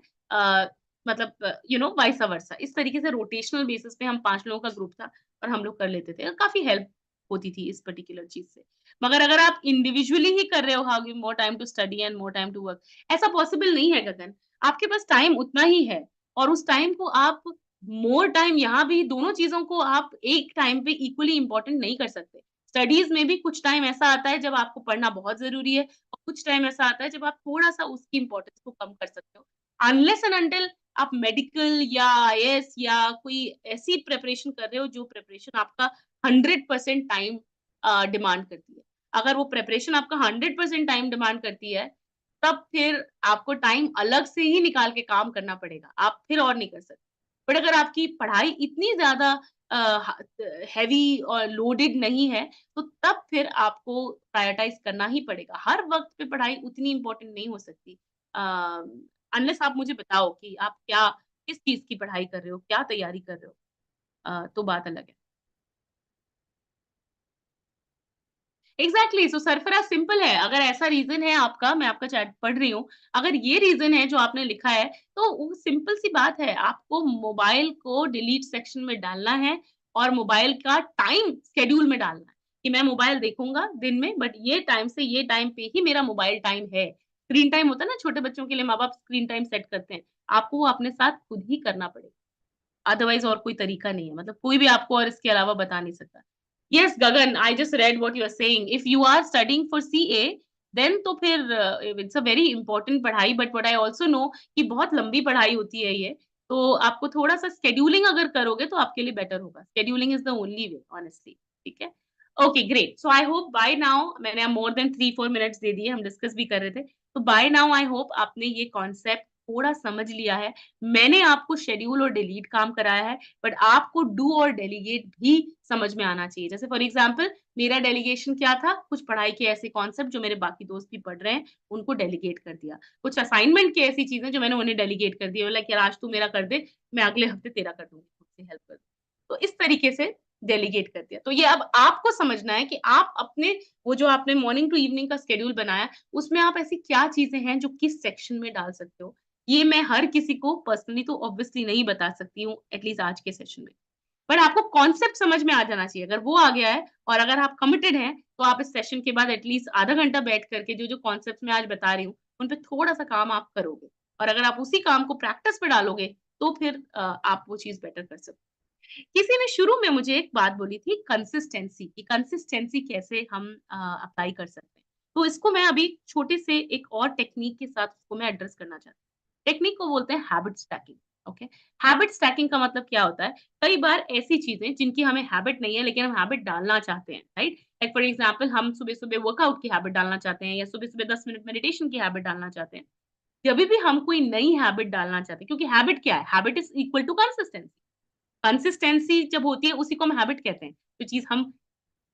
मतलब वाइस वर्सा। इस तरीके से रोटेशनल बेसिस पे हम 5 लोगों का ग्रुप था और हम लोग कर लेते थे और काफ़ी हेल्प होती थी इस पर्टिकुलर चीज़ से। मगर अगर आप इंडिविजुअली ही कर रहे हो, how give more time to study and more time to work, ऐसा पॉसिबल नहीं है गगन। आपके पास टाइम उतना ही है और उस टाइम को आप मोर टाइम यहाँ भी दोनों चीज़ों को आप एक टाइम पे इक्वली इम्पोर्टेंट नहीं कर सकते। स्टडीज़ में भी कुछ टाइम ऐसा आता है जब आपको पढ़ना बहुत ज़रूरी है और कुछ टाइम ऐसा आता है जब आप थोड़ा-सा उसकी इम्पोर्टेंस को कम कर सकते हो। अनलेस एंड अंटिल आप मेडिकल या आईएएस या कोई ऐसी प्रिपरेशन कर रहे हो जो प्रिपरेशन आपका 100% टाइम डिमांड करती है। अगर वो प्रिपरेशन आपका 100% टाइम डिमांड करती है, तब फिर आपको टाइम अलग से ही निकाल के काम करना पड़ेगा, आप फिर और नहीं कर सकते। बट अगर आपकी पढ़ाई इतनी ज़्यादा अ, ह हेवी और लोडेड नहीं है, तो तब फिर आपको प्रायोरिटाइज़ करना ही पड़ेगा। हर वक़्त पे पढ़ाई उतनी इम्पोर्टेंट नहीं हो सकती। अ, अनलेस आप मुझे बताओ कि आप किस चीज़ की पढ़ाई कर रहे हो, क्या तैयारी कर रहे हो? तो बात अलग है। एग्ज़ैक्टली, सो सरफराज सिंपल है। अगर ऐसा रीज़न है आपका, मैं आपका चैट पढ़ रही हूँ, अगर ये रीज़न है जो आपने लिखा है, तो वो सिंपल सी बात है, आपको मोबाइल को डिलीट सेक्शन में डालना है और मोबाइल का टाइम शेड्यूल में डालना है, कि मैं मोबाइल देखूँगा दिन में, बट ये टाइम से ये टाइम पे ही मेरा मोबाइल टाइम है। स्क्रीन टाइम होता है ना, छोटे बच्चों के लिए माँ-बाप स्क्रीन टाइम सेट करते हैं, आपको वो अपने साथ खुद ही करना पड़ेगा। अदरवाइज़ और कोई तरीका नहीं है। मतलब कोई भी आपको और इसके अलावा बता नहीं सकता। Yes Gagan, I just read what you are saying. If you are studying for CA then तो फिर इट्स अ वेरी इंपोर्टेंट पढ़ाई, but what I also know कि बहुत लंबी पढ़ाई होती है ये। तो आपको थोड़ा-सा शेड्यूलिंग अगर करोगे तो आपके लिए बेटर होगा। Scheduling is the only way honestly, ठीक है? Okay great. So I hope by now मैंने अब मोर देन 3-4 मिनट्स दे दिए, हम डिस्कस भी कर रहे थे। तो बाय नाउ आई होप आपने ये कॉन्सेप्ट थोड़ा समझ लिया है। मैंने आपको शेड्यूल और डिलीट काम कराया है, बट आपको डू और डेलीगेट भी समझ में आना चाहिए। जैसे फॉर एग्ज़ाम्पल मेरा डेलीगेशन क्या था? कुछ पढ़ाई के ऐसे कॉन्सेप्ट जो मेरे बाकी दोस्त भी पढ़ रहे हैं, उनको डेलीगेट कर दिया। कुछ असाइनमेंट की ऐसी चीज़ें जो मैंने उन्हें डेलीगेट कर दी, बोला कि यार आज तू मेरा कर दे, मैं अगले हफ्ते तेरा कर दूँगी, मुझसे हेल्प कर। तो इस तरीके से डेलीगेट कर दिया। तो ये अब आपको समझना है कि आप अपने वो जो आपने मॉर्निंग टू इवनिंग का शेड्यूल बनाया, उसमें आप ऐसी क्या चीज़ें हैं जो किस सेक्शन में डाल सकते हो? ये मैं हर किसी को पर्सनली तो ऑब्वियसली नहीं बता सकती हूँ, एटलीस्ट आज के सेशन में। पर आपको कॉन्सेप्ट समझ में आ जाना चाहिए। अगर वो आ गया है और अगर आप कमिटेड हैं, तो आप इस सेशन के बाद एटलीस्ट आधा घंटा बैठ कर के जो-जो कॉन्सेप्ट्स मैं आज बता रही हूँ, उन पे थोड़ा-सा काम आप करोगे। और अगर आप उसी काम को प्रैक्टिस पे डालोगे, तो फिर आप वो चीज़ बेटर कर सकते हो। किसी ने शुरू में मुझे एक बात बोली थी कंसिस्टेंसी की, कंसिस्टेंसी कैसे हम अप्लाई कर सकते हैं। तो इसको मैं अभी छोटे से एक और टेक्नीक के साथ उसको मैं एड्रेस करना चाहती हूँ। टेक्नीक को बोलते हैं habit stacking, okay? Habit stacking का मतलब क्या होता है? कई बार ऐसी चीज़ें जिनकी हमें हैबिट नहीं है लेकिन हम हैबिट डालना चाहते हैं, राइट? लाइक फॉर एग्ज़ाम्पल हम सुबह-सुबह वर्कआउट की हैबिट डालना चाहते हैं या सुबह-सुबह 10 मिनट मेडिटेशन की हैबिट डालना चाहते हैं। जब भी हम कोई नई हैबिट डालना चाहते हैं, क्योंकि हैबिट क्या है? Habit is equal to consistency. Consistency जब होती है उसी को हम हैबिट कहते हैं। जो चीज़ हम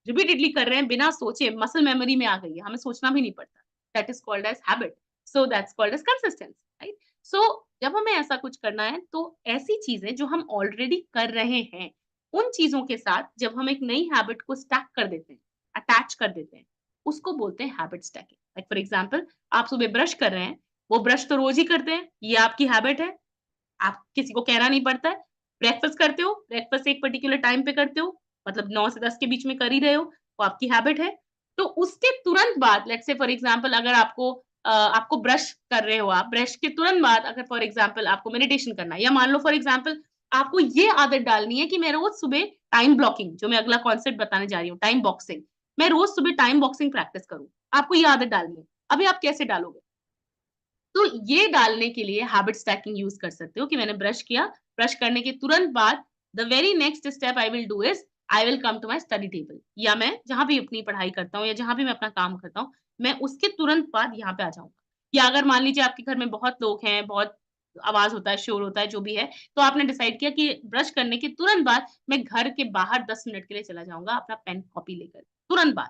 रिपीटेडली कर रहे हैं बिना सोचे, मसल मेमोरी में आ गई है, हमें सोचना भी नहीं पड़ता। That is called as habit. So that's called as consistency, right? So जब हमें ऐसा कुछ करना है तो ऐसी चीज़ें जो हम ऑलरेडी कर रहे हैं, उन चीज़ों के साथ जब हम एक नई हैबिट को स्टैक कर देते हैं, अटैच कर देते हैं, उसको बोलते हैं habit stacking. Like for example, आप सुबह ब्रश कर रहे हैं, वो ब्रश तो रोज़ ही करते हैं, ये आपकी हैबिट है। आप किसी को कहना नहीं पड़ता है। ब्रेकफ़ास्ट करते हो, ब्रेकफ़ास्ट एक पर्टिकुलर टाइम पे करते हो, मतलब 9 से 10 के बीच में कर ही रहे हो, वो आपकी हैबिट है। तो उसके तुरंत बाद लेट्स से फॉर एग्ज़ाम्पल, अगर आपको ब्रश कर रहे हो आप, ब्रश के तुरंत बाद अगर फॉर एग्ज़ाम्पल आपको मेडिटेशन करना है, या मान लो फॉर एग्ज़ाम्पल आपको ये आदत डालनी है कि मैं रोज़ सुबह टाइम ब्लॉकिंग, जो मैं अगला कॉन्सेप्ट बताने जा रही हूँ, टाइम बॉक्सिंग, मैं रोज़ सुबह टाइम बॉक्सिंग प्रैक्टिस करूँ। आपको ये आदत डालनी है। अभी आप कैसे डालोगे? तो ये डालने के लिए हैबिट स्टैकिंग यूज़ कर सकते हो कि मैंने ब्रश किया, ब्रश करने के तुरंत बाद the very next step I will do is I will come to my study table, या मैं जहाँ भी अपनी पढ़ाई करता हूँ या जहाँ भी मैं अपना काम करता हूँ, मैं उसके तुरंत बाद यहाँ पे आ जाऊँगा। या अगर मान लीजिए आपके घर में बहुत लोग हैं, बहुत आवाज़ होता है, शोर होता है, जो भी है, तो आपने डिसाइड किया कि ब्रश करने के तुरंत बाद मैं घर के बाहर 10 मिनट के लिए चला जाऊँगा अपना पेन कॉपी लेकर, तुरंत बाद।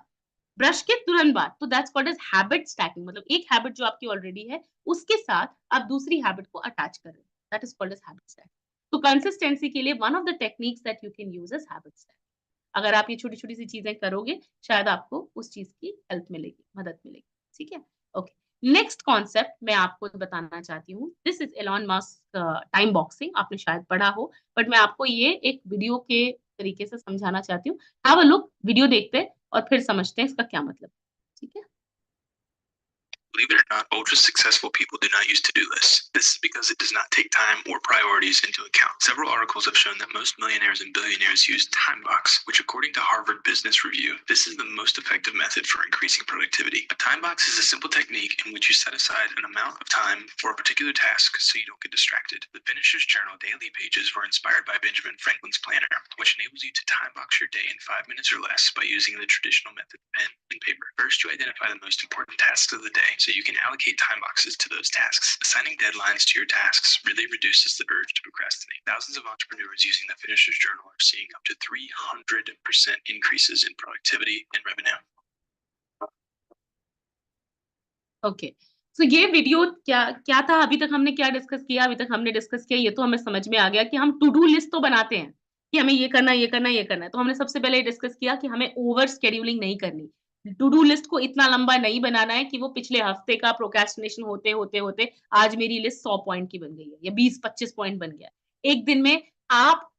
ब्रश के तुरंत बाद, तो that's called as habit stacking, मतलब एक हैबिट जो आपकी ऑलरेडी है, उसके साथ आप दूसरी हैबिट को अटैच कर रहे हैं। That is called as habit stacking. तो कंसिस्टेंसी के लिए one of the techniques that you can use is habit stacking. अगर आप ये छोटी-छोटी सी चीज़ें करोगे, शायद आपको उस चीज़ की हेल्प मिलेगी, मदद मिलेगी। ठीक है? ओके। नेक्स्ट कॉन्सेप्ट मैं आपको बताना चाहती हूँ। This is Elon Musk time boxing, आपने शायद पढ़ा हो, बट मैं आपको ये एक वीडियो के तरीके से समझाना चाहती हूँ। हैव अ लुक, वीडियो देखते हैं और फिर समझते हैं इसका क्या मतलब है। ठीक है? Believe it or not, ultra successful people do not use to-do lists. This is because it does not take time or priorities into account. Several articles have shown that most millionaires and billionaires use TimeBox, which according to Harvard Business Review, this is the most effective method for increasing productivity. A TimeBox is a simple technique in which you set aside an amount of time for a particular task so you don't get distracted. The Finisher's Journal daily pages were inspired by Benjamin Franklin's planner, which enables you to TimeBox your day in 5 minutes or less by using the traditional method of pen and paper. First, you identify the most important tasks of the day so you can allocate time boxes to those tasks. Assigning deadlines to your tasks really reduces the urge to procrastinate. Thousands of entrepreneurs using the Finisher's Journal are seeing up to 300% increases in productivity and revenue. Okay. So ये video क्या क्या था, अभी तक हमने क्या discuss किया? अभी तक हमने डिस्कस किया, ये तो हमें समझ में आ गया कि हम टू डू लिस्ट तो बनाते हैं, कि हमें ये करना है, ये करना है, ये करना है। तो हमने सबसे पहले ये डिस्कस किया कि हमें ओवर शेड्यूलिंग नहीं करनी। टू डू लिस्ट को इतना लंबा नहीं बनाना है कि वो पिछले हफ्ते का प्रोक्रेस्टिनेशन होते आज मेरी लिस्ट 100 पॉइंट की बन गई है या 20-25 पॉइंट बन गया है। एक दिन में आप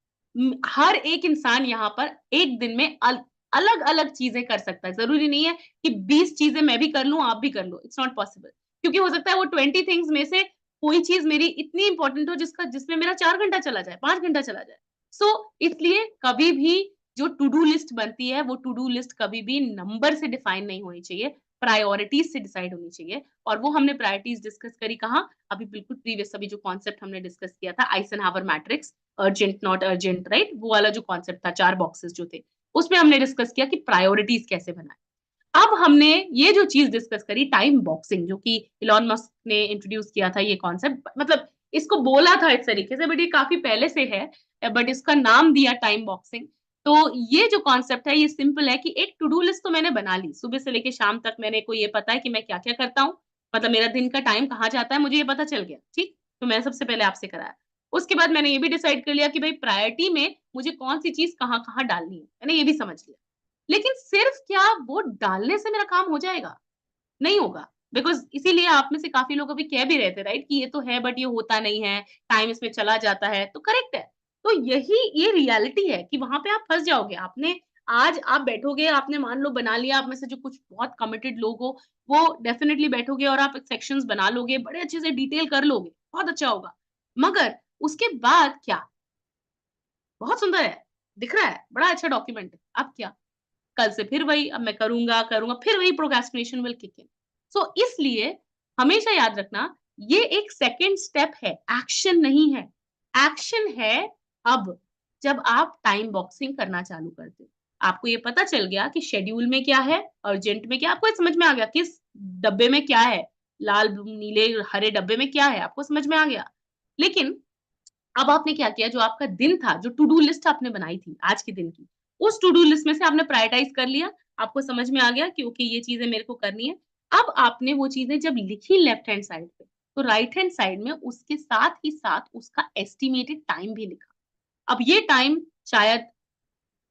हर एक इंसान यहाँ पर एक दिन में अलग-अलग चीज़ें कर सकता है। ज़रूरी नहीं है कि 20 चीज़ें मैं भी कर लूँ, आप भी कर लो, इट्स नॉट पॉसिबल। क्योंकि हो सकता है वो 20 थिंग्स में से कोई चीज़ मेरी इतनी इम्पोर्टेंट हो जिसमें मेरा 4 घंटा चला जाए, 5 घंटा चला जाए। सो इसलिए कभी भी जो टू डू लिस्ट बनती है, वो टू डू लिस्ट कभी भी नंबर से डिफाइन नहीं होनी चाहिए, प्रायोरिटीज़ से डिसाइड होनी चाहिए। और वो हमने प्रायोरिटीज़ डिस्कस करी कहाँ? अभी बिल्कुल प्रीवियस अभी जो कॉन्सेप्ट हमने डिस्कस किया था, Eisenhower matrix, urgent not urgent, right? वो वाला जो कॉन्सेप्ट था, 4 बॉक्सेस जो थे, उसमें हमने डिस्कस किया कि प्रायोरिटीज़ कैसे बनाएँ। अब हमने ये जो चीज़ डिस्कस करी, टाइम बॉक्सिंग, जो कि इलॉन मस्क ने इंट्रोड्यूस किया था ये कॉन्सेप्ट, मतलब इसको बोला था इस तरीके से, बट ये काफ़ी पहले से है, बट इसका नाम दिया टाइम बॉक्सिंग। तो ये जो कॉन्सेप्ट है ये सिंपल है कि एक टू डू लिस्ट तो मैंने बना ली, सुबह से लेके शाम तक मेरे को ये पता है कि मैं क्या-क्या करता हूँ, मतलब मेरा दिन का टाइम कहाँ जाता है, मुझे ये पता चल गया, ठीक? तो मैंने सबसे पहले आपसे कराया। उसके बाद मैंने ये भी डिसाइड कर लिया कि भई प्रायोरिटी में मुझे कौन-सी चीज़ कहाँ-कहाँ डालनी है, मैंने ये भी समझ लिया। लेकिन सिर्फ क्या वो डालने से मेरा काम हो जाएगा? नहीं होगा। बिकॉज़ इसीलिए आप में से काफ़ी लोग अभी कह भी रहे थे, राइट? कि ये तो है बट ये होता नहीं है, टाइम इसमें चला जाता है, तो करेक्ट है। तो यही ये रियलिटी है कि वहाँ पे आप फँस जाओगे। आपने आज आप बैठोगे, आपने मान लो बना लिया, आप में से जो कुछ बहुत कमिटेड लोग हो, वो डेफिनिटली बैठोगे और आप सेक्शंस बना लोगे, बड़े अच्छे से डिटेल कर लोगे, बहुत अच्छा होगा। मगर उसके बाद क्या? बहुत सुंदर है, दिख रहा है, बड़ा अच्छा डॉक्यूमेंट है, अब क्या? कल से फिर वही, अब मैं करूँगा, फिर वही प्रोक्रेस्टिनेशन विल किक इन। सो इसलिए हमेशा याद रखना, ये एक सेकंड स्टेप है, एक्शन नहीं है। एक्शन है अब, जब आप टाइम बॉक्सिंग करना चालू करते हो। आपको ये पता चल गया कि शेड्यूल में क्या है, अर्जेंट में क्या है, आपको ये समझ में आ गया किस डब्बे में क्या है। लाल, नीले, हरे डब्बे में क्या है, आपको समझ में आ गया। लेकिन अब आपने क्या किया, जो आपका दिन था, जो टू डू लिस्ट आपने बनाई थी आज के दिन की, उस टू डू लिस्ट में से आपने प्रायोरिटाइज़ कर लिया, आपको समझ में आ गया कि ओके ये चीज़ें मेरे को करनी है। अब आपने वो चीज़ें जब लिखी लेफ्ट हैंड साइड पे, तो राइट हैंड साइड में उसके साथ ही साथ उसका एस्टिमेटेड टाइम भी लिखा। अब ये टाइम शायद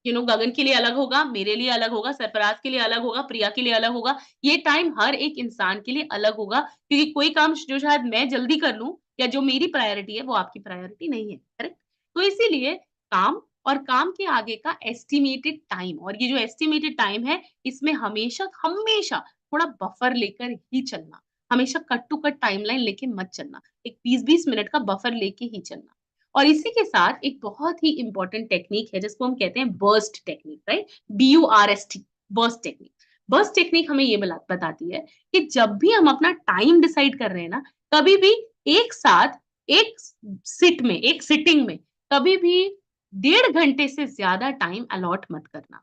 गगन के लिए अलग होगा, मेरे लिए अलग होगा, सरफराज के लिए अलग होगा, प्रिया के लिए अलग होगा। ये टाइम हर एक इंसान के लिए अलग होगा, क्योंकि कोई काम जो शायद मैं जल्दी कर लूँ या जो मेरी प्रायोरिटी है, वो आपकी प्रायोरिटी नहीं है, करेक्ट? तो इसीलिए काम और काम के आगे का एस्टिमेटेड टाइम, और ये जो एस्टिमेटेड टाइम है, इसमें हमेशा, हमेशा थोड़ा बफर लेकर ही चलना। हमेशा कट टू कट टाइमलाइन लेके मत चलना। एक 20-20 मिनट का बफर लेके ही चलना। और इसी के साथ एक बहुत ही इम्पोर्टेंट टेक्निक है जिसको हम कहते हैं burst technique, right? BURST, burst technique. Burst technique हमें ये बताती है कि जब भी हम अपना टाइम डिसाइड कर रहे हैं ना, कभी भी एक साथ, एक सिट में, एक सिटिंग में, कभी भी 1.5 घंटे से ज्यादा टाइम अलॉट मत करना।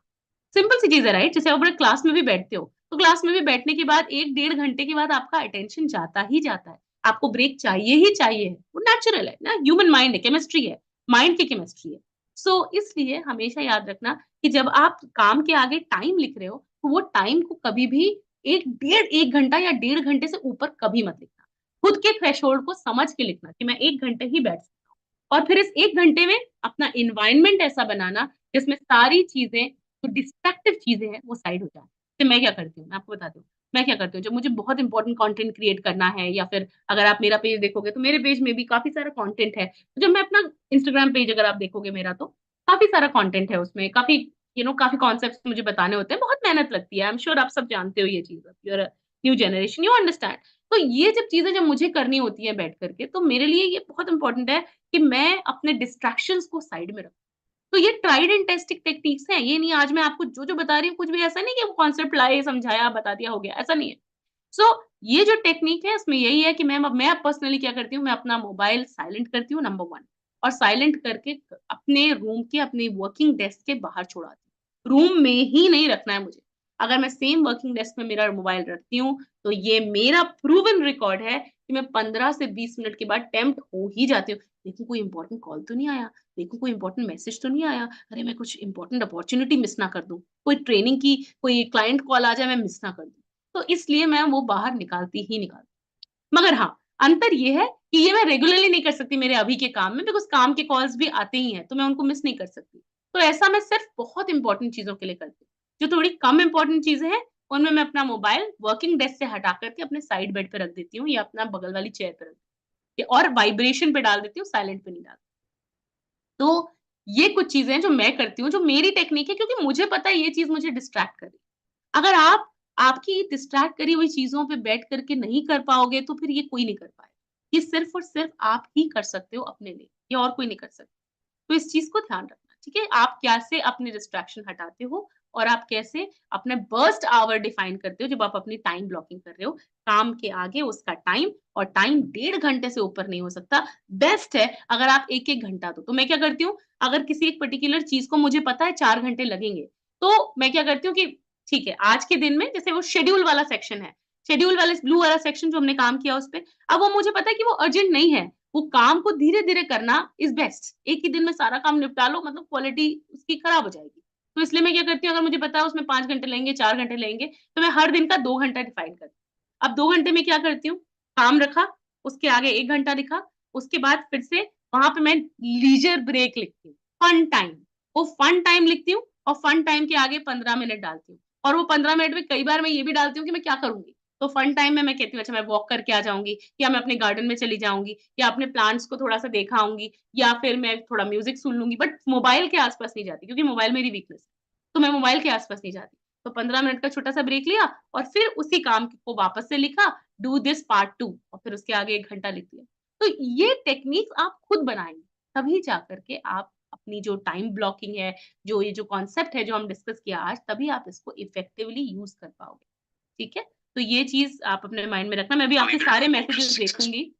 सिंपल सी चीज़ है, राइट? जैसे आप अपने क्लास में भी बैठते हो, तो क्लास में भी बैठने के बाद 1 डेढ़ घंटे के बाद आपका अटेंशन जाता ही जाता है। आपको ब्रेक चाहिए ही चाहिए है। वो नेचुरल है ना, ह्यूमन माइंड है, केमिस्ट्री है, माइंड की केमिस्ट्री है। सो इसलिए हमेशा याद रखना कि जब आप काम के आगे टाइम लिख रहे हो, तो वो टाइम को कभी भी 1 घंटा या 1.5 घंटे से ऊपर कभी मत लिखना। खुद के थ्रेशोल्ड को समझ के लिखना कि मैं 1 घंटे ही बैठ सकता हूँ। और फिर इस 1 घंटे में अपना एनवायरनमेंट ऐसा बनाना जिसमें सारी चीज़ें, जो डिस्ट्रैक्टिव चीज़ें हैं, वो साइड हो जाएँ। तो मैं क्या करती हूँ, मैं आपको बताती हूँ। मैं क्या करती हूँ, जब मुझे बहुत इम्पोर्टेंट कंटेंट क्रिएट करना है, या फिर अगर आप मेरा पेज देखोगे तो मेरे पेज में भी काफ़ी सारा कंटेंट है। तो जब मैं अपना इंस्टाग्राम पेज अगर आप देखोगे मेरा, तो काफ़ी सारा कंटेंट है उसमें, काफ़ी काफ़ी कॉन्सेप्ट्स मुझे बताने होते हैं, बहुत मेहनत लगती है। आई एम श्योर आप सब जानते हो ये चीज़, you are a new generation, you understand. तो ये जब चीज़ें जब मुझे करनी होती हैं बैठ कर के, तो मेरे लिए ये बहुत इम्पोर्टेंट है कि मैं अपने डिस्ट्रैक्शंस को साइड में रखूँ। तो ये ट्राइड एंड टेस्टेड टेक्निक्स हैं। ये नहीं आज मैं आपको जो-जो बता रही हूँ, कुछ भी ऐसा नहीं कि वो कॉन्सेप्ट लाए, समझाया, बता दिया, हो गया, ऐसा नहीं है। सो ये जो टेक्निक है, इसमें यही है कि मैं अब पर्सनली क्या करती हूँ, मैं अपना मोबाइल साइलेंट करती हूँ, नंबर 1, और साइलेंट करके अपने रूम के, अपने वर्किंग डेस्क के बाहर छुड़ाती हूँ। रूम में ही नहीं रखना है मुझे। अगर मैं सेम वर्किंग डेस्क में मेरा मोबाइल रखती हूँ, तो ये मेरा प्रूवन रिकॉर्ड है कि मैं 15 से 20 मिनट के बाद टेम्प्ट हो ही जाती हूँ। देखूँ कोई इम्पोर्टेंट कॉल तो नहीं आया, देखूँ कोई इम्पोर्टेंट मैसेज तो नहीं आया, अरे मैं कुछ इम्पोर्टेंट अपॉर्च्युनिटी मिस ना कर दूँ, कोई ट्रेनिंग की कोई क्लाइंट कॉल आ जाए, मैं मिस ना कर दूँ। तो इसलिए मैं वो बाहर निकालती ही निकालती। मगर हाँ, अंतर ये है कि ये मैं रेगुलरली नहीं कर सकती मेरे अभी के काम में, बिकॉज़ काम के कॉल्स भी आते ही हैं, तो मैं उनको मिस नहीं कर सकती। तो ऐसा मैं सिर्फ़ बहुत इम्पोर्टेंट चीज़ों के लिए करती हूँ। जो थोड़ी कम इम्पोर्टेंट चीज़ें हैं, उनमें मैं अपना मोबाइल वर्किंग डेस्क से हटा कर के अपने साइड बेड पे रख देती हूँ, या अपना बगल वाली चेयर पे रख देती हूँ, और वाइब्रेशन पे डाल देती हूँ, साइलेंट पे नहीं डालती। तो ये कुछ चीज़ें हैं जो मैं करती हूँ, जो मेरी टेक्निक है, क्योंकि मुझे पता है ये चीज़ मुझे डिस्ट्रैक्ट कर रही है। अगर आप आपकी डिस्ट्रैक्ट करी हुई चीज़ों पे बैठ कर के नहीं कर पाओगे, तो फिर ये कोई नहीं कर पाएगा। ये सिर्फ़ और सिर्फ़ आप ही कर सकते हो अपने लिए, ये और कोई नहीं कर सकता। तो इस चीज़ को ध्यान रखना, ठीक है? आप कैसे अपने डिस्ट्रैक्शन हटाते हो, और आप कैसे अपने बर्स्ट आवर डिफाइन करते हो जब आप अपनी टाइम ब्लॉकिंग कर रहे हो। काम के आगे उसका टाइम, और टाइम 1.5 घंटे से ऊपर नहीं हो सकता। बेस्ट है अगर आप 1-1 घंटा दो। तो मैं क्या करती हूँ, अगर किसी एक पर्टिकुलर चीज़ को मुझे पता है 4 घंटे लगेंगे, तो मैं क्या करती हूँ कि ठीक है, आज के दिन में जैसे वो शेड्यूल वाला सेक्शन है, शेड्यूल वाला ब्लू वाला सेक्शन जो हमने काम किया उस पे, अब वो मुझे पता है कि वो अर्जेंट नहीं है। वो काम को धीरे-धीरे करना इज़ बेस्ट। एक ही दिन में सारा काम निपटा लो, मतलब क्वालिटी उसकी खराब हो जाएगी। तो इसलिए मैं क्या करती हूँ, अगर मुझे पता है उसमें 5 घंटे लगेंगे, 4 घंटे लगेंगे, तो मैं हर दिन का 2 घंटा डिफाइन करती हूँ। अब 2 घंटे में क्या करती हूँ, काम रखा, उसके आगे 1 घंटा लिखा, उसके बाद फिर से वहाँ पे मैं लीजर ब्रेक लिखती हूँ, फन टाइम। वो फन टाइम लिखती हूँ, और फन टाइम के आगे 15 मिनट डालती हूँ। और वो 15 मिनट में कई बार मैं ये भी डालती हूँ कि मैं क्या करूँगी। तो फन टाइम में मैं कहती हूँ अच्छा मैं वॉक करके आ जाऊँगी, या मैं अपने गार्डन में चली जाऊँगी, या अपने प्लांट्स को थोड़ा-सा देखा आऊँगी, या फिर मैं थोड़ा म्यूज़िक सुन लूँगी, बट मोबाइल के आस-पास नहीं जाती, क्योंकि मोबाइल मेरी वीकनेस है। तो मैं मोबाइल के आस-पास नहीं जाती। तो 15 मिनट का छोटा-सा ब्रेक लिया, और फिर उसी काम को वापस से लिखा, डू दिस पार्ट 2, और फिर उसके आगे 1 घंटा लिख दिया। तो ये टेक्निक्स आप खुद बनाएँगे, तभी जाकर के आप अपनी जो टाइम ब्लॉकिंग है, जो ये जो कॉन्सेप्ट है जो हम डिस्कस किया आज, तभी आप इसको इफेक्टिवली यूज़ कर पाओगे। ठीक है? तो ये चीज़ आप अपने माइंड में रखना। मैं भी आपके सारे मैसेजेस देखूँगी।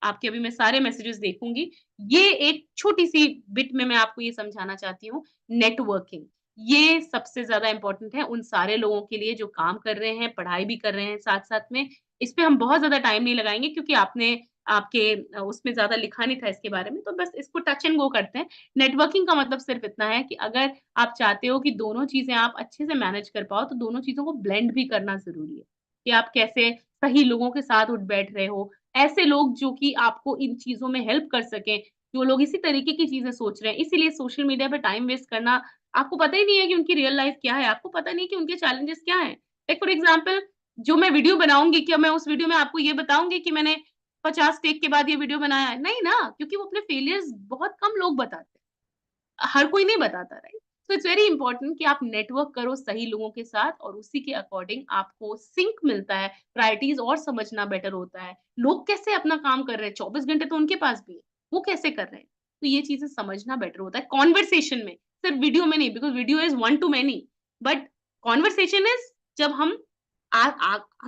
आपके अभी मैं सारे मैसेजेस देखूँगी। ये एक छोटी-सी बिट में मैं आपको ये समझाना चाहती हूँ, नेटवर्किंग। ये सबसे ज़्यादा इम्पोर्टेंट है उन सारे लोगों के लिए जो काम कर रहे हैं, पढ़ाई भी कर रहे हैं साथ-साथ में। इस पे हम बहुत ज्यादा टाइम नहीं लगाएंगे क्योंकि आपने आपके उसमें ज्यादा लिखा नहीं था इसके बारे में, तो बस इसको टच एंड गो करते हैं। नेटवर्किंग का मतलब सिर्फ इतना है कि अगर आप चाहते हो कि दोनों चीजें आप अच्छे से मैनेज कर पाओ, तो दोनों चीजों को ब्लेंड भी करना जरूरी है कि आप कैसे सही लोगों के साथ उठ बैठ रहे हो, ऐसे लोग जो कि आपको इन चीजों में हेल्प कर सकें, जो लोग इसी तरीके की चीजें सोच रहे हैं। इसीलिए सोशल मीडिया पे टाइम वेस्ट करना, आपको पता ही नहीं है कि उनकी रियल लाइफ क्या है, आपको पता नहीं कि उनके चैलेंजेस क्या हैं। लाइक फॉर एग्जाम्पल, जो मैं वीडियो बनाऊंगी, क्या मैं उस वीडियो में आपको ये बताऊंगी कि मैंने 50 टेक के बाद ये वीडियो बनाया है? नहीं ना, क्योंकि वो अपने फेलियर्स बहुत कम लोग बताते हैं, हर कोई नहीं बताता, right? So it's very important कि आप नेटवर्क करो सही लोगों के साथ, और उसी के अकॉर्डिंग आपको सिंक मिलता है, प्रायोरिटीज और समझना बेटर होता है। लोग कैसे अपना काम कर रहे हैं, 24 घंटे तो उनके पास भी है, वो कैसे कर रहे हैं, तो ये चीजें समझना बेटर होता है कॉन्वर्सेशन में, सिर्फ वीडियो में नहीं, because video is one two many, but conversation is जब हम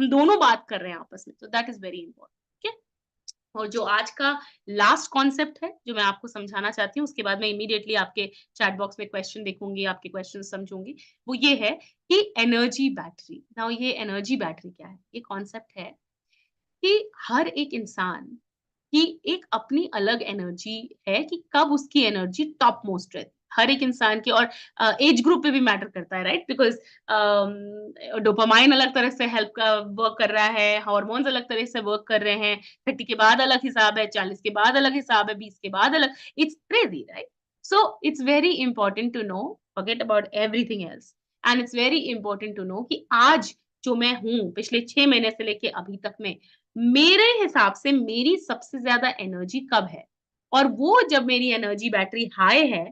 दोनों बात कर रहे हैं आपस में, तो दैट इज वेरी इंपॉर्टेंट। और जो आज का लास्ट कॉन्सेप्ट है जो मैं आपको समझाना चाहती हूँ, उसके बाद मैं इमीडिएटली आपके चैट बॉक्स में क्वेश्चन देखूंगी, आपके क्वेश्चन समझूंगी, वो ये है कि एनर्जी बैटरी। नाउ ये एनर्जी बैटरी क्या है? ये कॉन्सेप्ट है कि हर एक इंसान की एक अपनी अलग एनर्जी है कि कब उसकी एनर्जी टॉप मोस्ट रहती है, हर एक इंसान की। और एज ग्रुप पे भी मैटर करता है, राइट? बिकॉज डोपामाइन अलग तरह से हेल्प का वर्क कर रहा है, हार्मोन्स अलग तरह से वर्क कर रहे हैं, 30 के बाद अलग हिसाब है, 40 के बाद अलग हिसाब है, 20 के बाद अलग। It's crazy, right? So it's very important to know, forget about everything else, and it's very important to know कि आज जो मैं हूँ, पिछले 6 महीने से लेके अभी तक में, मेरे हिसाब से मेरी सबसे ज्यादा एनर्जी कब है, और वो जब मेरी एनर्जी बैटरी हाई है,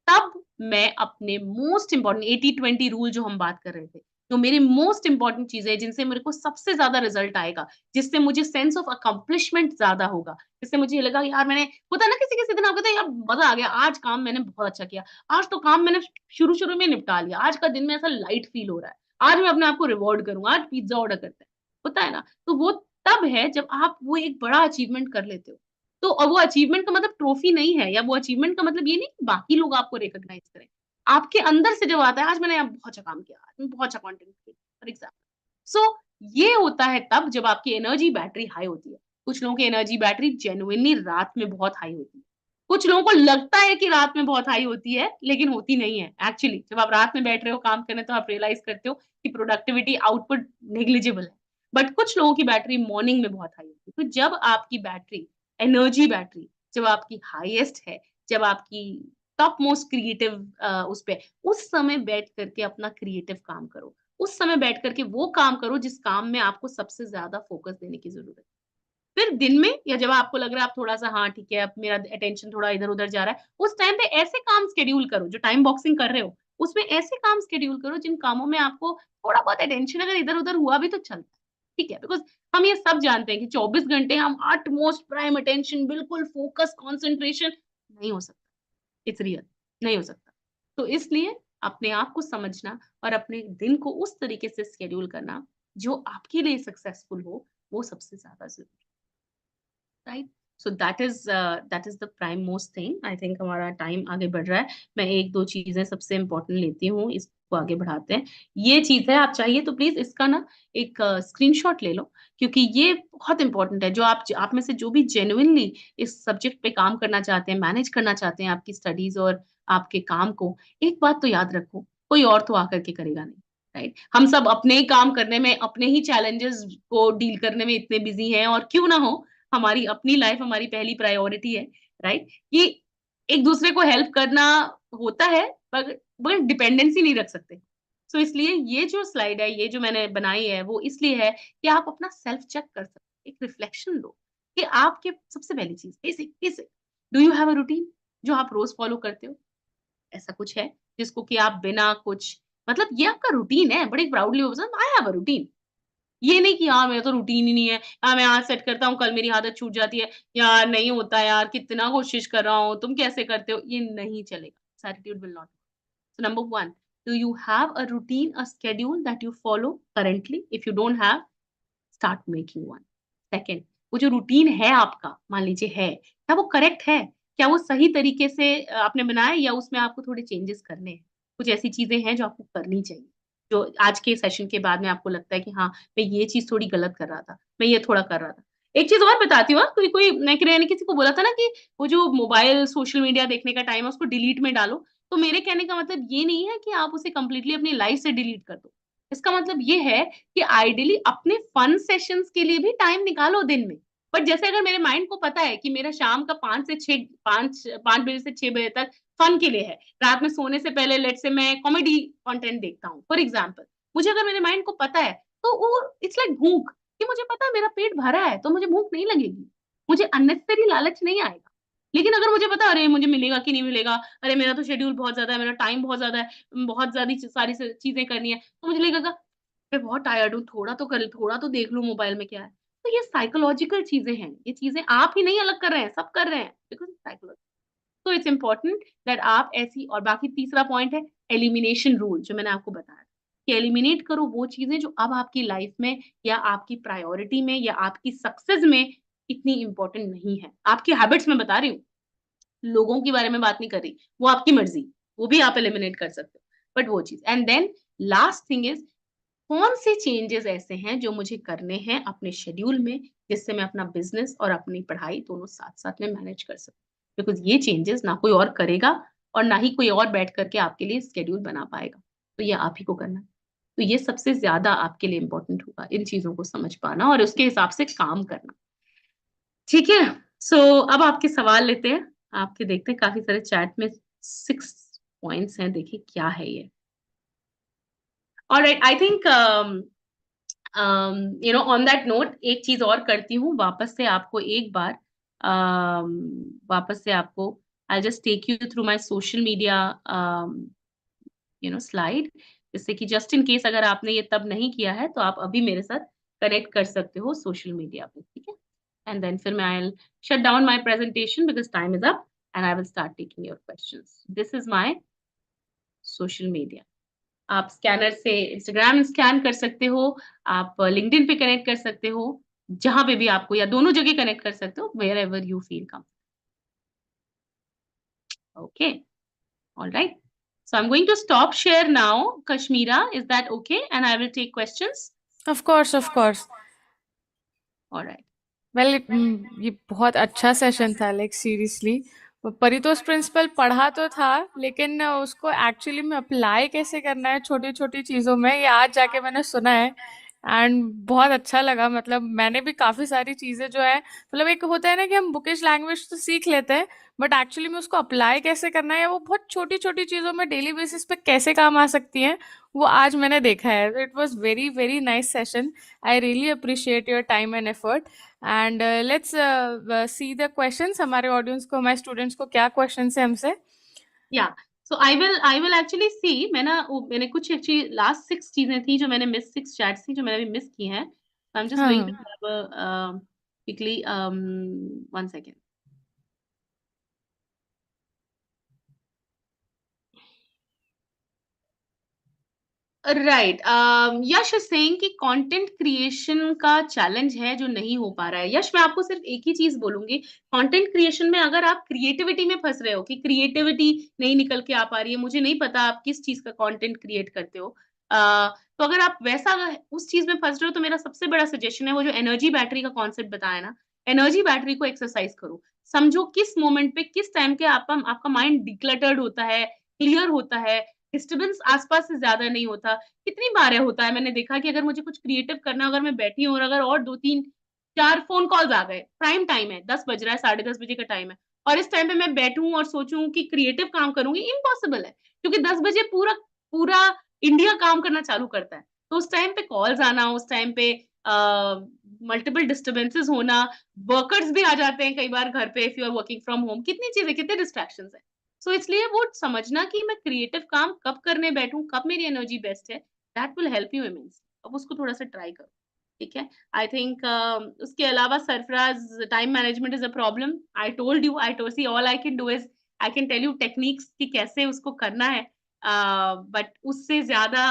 तब मैं अपने मोस्ट इंपॉर्टेंट 80-20 रूल जो हम बात कर रहे थे, तो मेरी मोस्ट इंपॉर्टेंट चीजें जिनसे मेरे को सबसे ज्यादा रिजल्ट आएगा, जिससे मुझे सेंस ऑफ अकम्पलिशमेंट ज्यादा होगा, जिससे मुझे ये लगा यार मैंने, होता है ना किसी किसी दिन आपको कहता है यार मजा आ गया, आज काम मैंने बहुत अच्छा किया, आज तो काम मैंने शुरू शुरू में निपटा लिया, आज का दिन में ऐसा लाइट फील हो रहा है, आज मैं अपने आप को रिवॉर्ड करूंगा, आज पिज्जा ऑर्डर करते हैं, होता है ना? तो वो तब है जब आप वो एक बड़ा अचीवमेंट कर लेते हो। तो अब वो अचीवमेंट का मतलब ट्रॉफी नहीं है, या वो अचीवमेंट का मतलब ये नहीं कि बाकी लोग आपको रिकॉग्नाइज करें, आपके अंदर से जब आता है आज मैंने बहुत अच्छा काम किया, आज मैं बहुत अच्छा कंटेंट किया, फॉर एग्जाम्पल। सो ये होता है तब जब आपकी एनर्जी बैटरी हाई होती है। कुछ लोगों की एनर्जी बैटरी जेन्युइनली रात में बहुत हाई होती है, कुछ लोगों को लगता है कि रात में बहुत हाई होती है, लेकिन होती नहीं है एक्चुअली। जब आप रात में बैठ रहे हो काम करने, तो आप रियलाइज करते हो कि प्रोडक्टिविटी आउटपुट नेग्लिजिबल है। बट कुछ लोगों की बैटरी मॉर्निंग में बहुत हाई होती है। तो जब आपकी बैटरी, एनर्जी बैटरी जब आपकी हाईएस्ट है, जब आपकी टॉप मोस्ट क्रिएटिव उस पे, उस समय बैठ करके अपना क्रिएटिव काम करो, उस समय बैठ करके वो काम करो जिस काम में आपको सबसे ज्यादा फोकस देने की जरूरत है। फिर दिन में, या जब आपको लग रहा है आप थोड़ा सा, हाँ ठीक है अब मेरा अटेंशन थोड़ा इधर उधर जा रहा है, उस टाइम पे ऐसे काम स्केड्यूल करो, जो टाइम बॉक्सिंग कर रहे हो उसमें ऐसे काम स्केड्यूल करो जिन कामों में आपको थोड़ा बहुत अटेंशन अगर इधर उधर हुआ भी तो चलता है, ठीक है? बिकॉज हम ये सब जानते हैं कि 24 घंटे हम अट मोस्ट प्राइम अटेंशन, बिल्कुल फोकस, कॉन्सेंट्रेशन नहीं हो सकता, इट्स रियल, नहीं हो सकता। तो इसलिए अपने आप को समझना और अपने दिन को उस तरीके से शेड्यूल करना जो आपके लिए सक्सेसफुल हो, वो सबसे ज्यादा जरूरी है, right? So that is the prime most thing. I think हमारा टाइम आगे बढ़ रहा है, मैं एक दो चीजें सबसे इंपॉर्टेंट लेती हूँ, इसको आगे बढ़ाते हैं। ये चीज है, आप चाहिए तो प्लीज इसका ना एक स्क्रीनशॉट ले लो, क्योंकि ये बहुत इंपॉर्टेंट है। जो आप में से जो भी जेन्युइनली इस सब्जेक्ट पे काम करना चाहते हैं, मैनेज करना चाहते हैं आपकी स्टडीज और आपके काम को, एक बात तो याद रखो, कोई और तो आकर के करेगा नहीं, राइट? हम सब अपने ही काम करने में, अपने ही चैलेंजेस को डील करने में इतने बिजी हैं, और क्यों ना हो, हमारी अपनी लाइफ हमारी पहली प्रायोरिटी है, राइट? कि एक दूसरे को हेल्प करना होता है, पर डिपेंडेंसी नहीं रख सकते। सो इसलिए ये जो स्लाइड है, ये जो मैंने बनाई है, वो इसलिए है कि आप अपना सेल्फ चेक कर सकते, एक रिफ्लेक्शन लो कि आपके सबसे पहली चीज basic basic, do you have a routine जो आप रोज फॉलो करते हो? ऐसा कुछ है जिसको कि आप बिना कुछ, मतलब ये आपका रूटीन है, बड़े प्राउडली हो, आई हैव अ रूटीन। ये नहीं कि यार मेरा तो रूटीन ही नहीं है, मैं आज सेट करता हूँ, कल मेरी आदत छूट जाती है, यार नहीं होता, यार कितना कोशिश कर रहा हूँ, तुम कैसे करते हो, ये नहीं चलेगा। Attitude will not. So number 1, do you have a routine, a schedule that you follow currently? If you don't have, start making one. Second, वो जो रूटीन है आपका, मान लीजिए है, क्या वो करेक्ट है? क्या वो सही तरीके से आपने बनाया, या उसमें आपको थोड़े चेंजेस करने हैं? कुछ ऐसी चीजें हैं जो आपको करनी चाहिए, जो आज के सेशन के बाद में आपको लगता है कि हाँ, मैं ये चीज़ थोड़ी गलत कर रहा था, मैं ये थोड़ा कर रहा था। एक चीज़ और बताती हूँ, कोई कोई मैंने किसी को बोला था ना कि वो जो मोबाइल, सोशल मीडिया देखने का टाइम है उसको डिलीट में डालो, तो मेरे कहने का मतलब ये नहीं है कि आप उसे कंप्लीटली अपनी लाइफ से डिलीट कर दो। इसका मतलब ये है कि आइडियली अपने फन सेशंस के लिए भी टाइम निकालो दिन में। बट जैसे अगर मेरे माइंड को पता है कि मेरा शाम का 5 से 6 5 बजे से 6 बजे तक फन के लिए है। रात में सोने से पहले लेट्स से मैं कॉमेडी कंटेंट देखता हूँ, फॉर एग्जांपल। मुझे अगर मेरे माइंड को पता है, तो वो इट्स लाइक भूख, कि मुझे पता है मेरा पेट भरा है, तो मुझे भूख नहीं लगेगी। मुझे अननेसेसरी लालच नहीं आएगा। लेकिन अगर मुझे पता है अरे मुझे मिलेगा कि नहीं मिलेगा, अरे मेरा तो शेड्यूल बहुत ज़्यादा है, मेरा टाइम बहुत ज़्यादा है, बहुत ज़्यादा सारी चीज़ें करनी है, तो मुझे लगेगा मैं बहुत टायर्ड हूँ, थोड़ा तो देख लूँ मोबाइल में क्या है। तो ये साइकोलॉजिकल चीज़ें हैं, ये चीज़ें आप ही नहीं अलग कर रहे हैं, सब कर रहे हैं, बिकॉज़ साइकोलॉजी। तो इट्स इम्पोर्टेंट दैट आप ऐसी, और बाकी तीसरा पॉइंट है एलिमिनेशन रूल, जो मैंने आपको बताया कि एलिमिनेट करो वो चीज़ें जो अब आपकी लाइफ में या आपकी प्रायोरिटी में या आपकी सक्सेस में इतनी इम्पोर्टेंट नहीं है। आपकी हैबिट्स मैं बता रही हूँ, लोगों के बारे में बात नहीं कर रही, वो आपकी मर्ज़ी, वो भी आप एलिमिनेट कर सकते हो। बट वो चीज़, and then last thing is, कौन से चेंजेस ऐसे हैं जो मुझे करने हैं अपने शेड्यूल में, जिससे मैं अपना बिज़नेस और अपनी पढ़ाई दोनों साथ-साथ में मैनेज कर सकूँ? बिकॉज़ ये चेंजेस ना कोई और करेगा और ना ही कोई और बैठ कर के आपके लिए शेड्यूल बना पाएगा। तो ये आप ही को करना है। तो ये सबसे ज़्यादा आपके लिए इम्पोर्टेंट होगा, इन चीज़ों को समझ पाना और उसके हिसाब से काम करना। ठीक है? सो अब आपके सवाल लेते हैं। आपके देखते हैं काफ़ी सारे चैट में 6 पॉइंट्स हैं, देखिए क्या है ये? Alright, I think on that note एक चीज़ और करती हूँ, वापस से आपको एक बार वापस से आपको I just take you through my social media slide, जिससे कि जस्ट इन केस अगर आपने ये तब नहीं किया है, तो आप अभी मेरे साथ कनेक्ट कर सकते हो सोशल मीडिया पे, ठीक है? एंड देन फिर मैं I will shut down my presentation because time is up and I will start taking your questions. This is my social media. आप स्कैनर से इंस्टाग्राम स्कैन कर सकते हो, आप लिंक्डइन पे कनेक्ट कर सकते हो, जहाँ पे भी आपको, या दोनों जगह कनेक्ट कर सकते हो, wherever you feel come. Okay, alright. So I'm going to stop share now, Kashmira. Is that okay? And I will take questions. Of course, of course. All right. Well, ये बहुत अच्छा सेशन था, like seriously. Paritosh principal पढ़ा तो था, लेकिन उसको actually में अप्लाई कैसे करना है छोटी छोटी चीज़ों में, ये आज जाके मैंने सुना है। एंड बहुत अच्छा लगा, मतलब मैंने भी काफ़ी सारी चीज़ें जो है, मतलब एक होता है ना कि हम बुकिश लैंग्वेज तो सीख लेते हैं, बट एक्चुअली में उसको अप्लाई कैसे करना है, या वो बहुत छोटी छोटी चीज़ों में डेली बेसिस पे कैसे काम आ सकती हैं, वो आज मैंने देखा है। It was very very nice session. I really appreciate your time and effort. And let's see the questions. हमारे ऑडियंस को, हमारे स्टूडेंट्स को क्या क्वेश्चंस है हमसे? Yeah. So I will actually see, मैंने कुछ एक्चुअली लास्ट 6 चीज़ें थी जो मैंने मिस, 6 चैट्स थी जो मैंने अभी मिस की हैं। So I'm just हाँ going to हाँ। have a quickly 1 second. Right, Yash is saying कि कंटेंट क्रिएशन का चैलेंज है जो नहीं हो पा रहा है। यश, मैं आपको सिर्फ एक ही चीज बोलूंगी, कंटेंट क्रिएशन में अगर आप क्रिएटिविटी में फंस रहे हो कि क्रिएटिविटी नहीं निकल के आ पा रही है, मुझे नहीं पता आप किस चीज का कंटेंट क्रिएट करते हो, तो अगर आप वैसा उस चीज में फंस रहे हो, तो मेरा सबसे बड़ा सजेशन है वो जो एनर्जी बैटरी का कॉन्सेप्ट बताया ना, एनर्जी बैटरी को एक्सरसाइज करो। समझो किस मोमेंट पे, किस टाइम के आपका माइंड डिक्लटर्ड होता है, क्लियर होता है, डिस्टर्बेंस आसपास से ज्यादा नहीं होता। कितनी बार है होता है, मैंने देखा कि अगर मुझे कुछ क्रिएटिव करना, अगर मैं बैठी हूँ और अगर और 2-3-4 फ़ोन कॉल्स आ गए, प्राइम टाइम है, 10 बज रहा है, साढ़े 10 बजे का टाइम है, और इस टाइम पे मैं बैठूँ और सोचूँ कि क्रिएटिव काम करूँगी, इम्पॉसिबल है। क्योंकि 10 बजे पूरा पूरा इंडिया काम करना चालू करता है। तो उस टाइम पे कॉल्स आना, उस टाइम पे मल्टीपल डिस्टर्बेंसेस होना, वर्कर्स भी आ जाते हैं कई बार घर पे, if you are working from home, कितनी चीज़ें, कितने डिस्ट्रैक्शंस हैं। सो इसलिए वो समझना कि मैं क्रिएटिव काम कब करने बैठूँ, कब मेरी एनर्जी बेस्ट है, that will help you immensely. अब उसको थोड़ा-सा ट्राई करो, ठीक है? आई थिंक उसके अलावा Sarfaraz, time management is a problem. I told see all I can do is I can tell you techniques कि कैसे उसको करना है। बट उससे ज़्यादा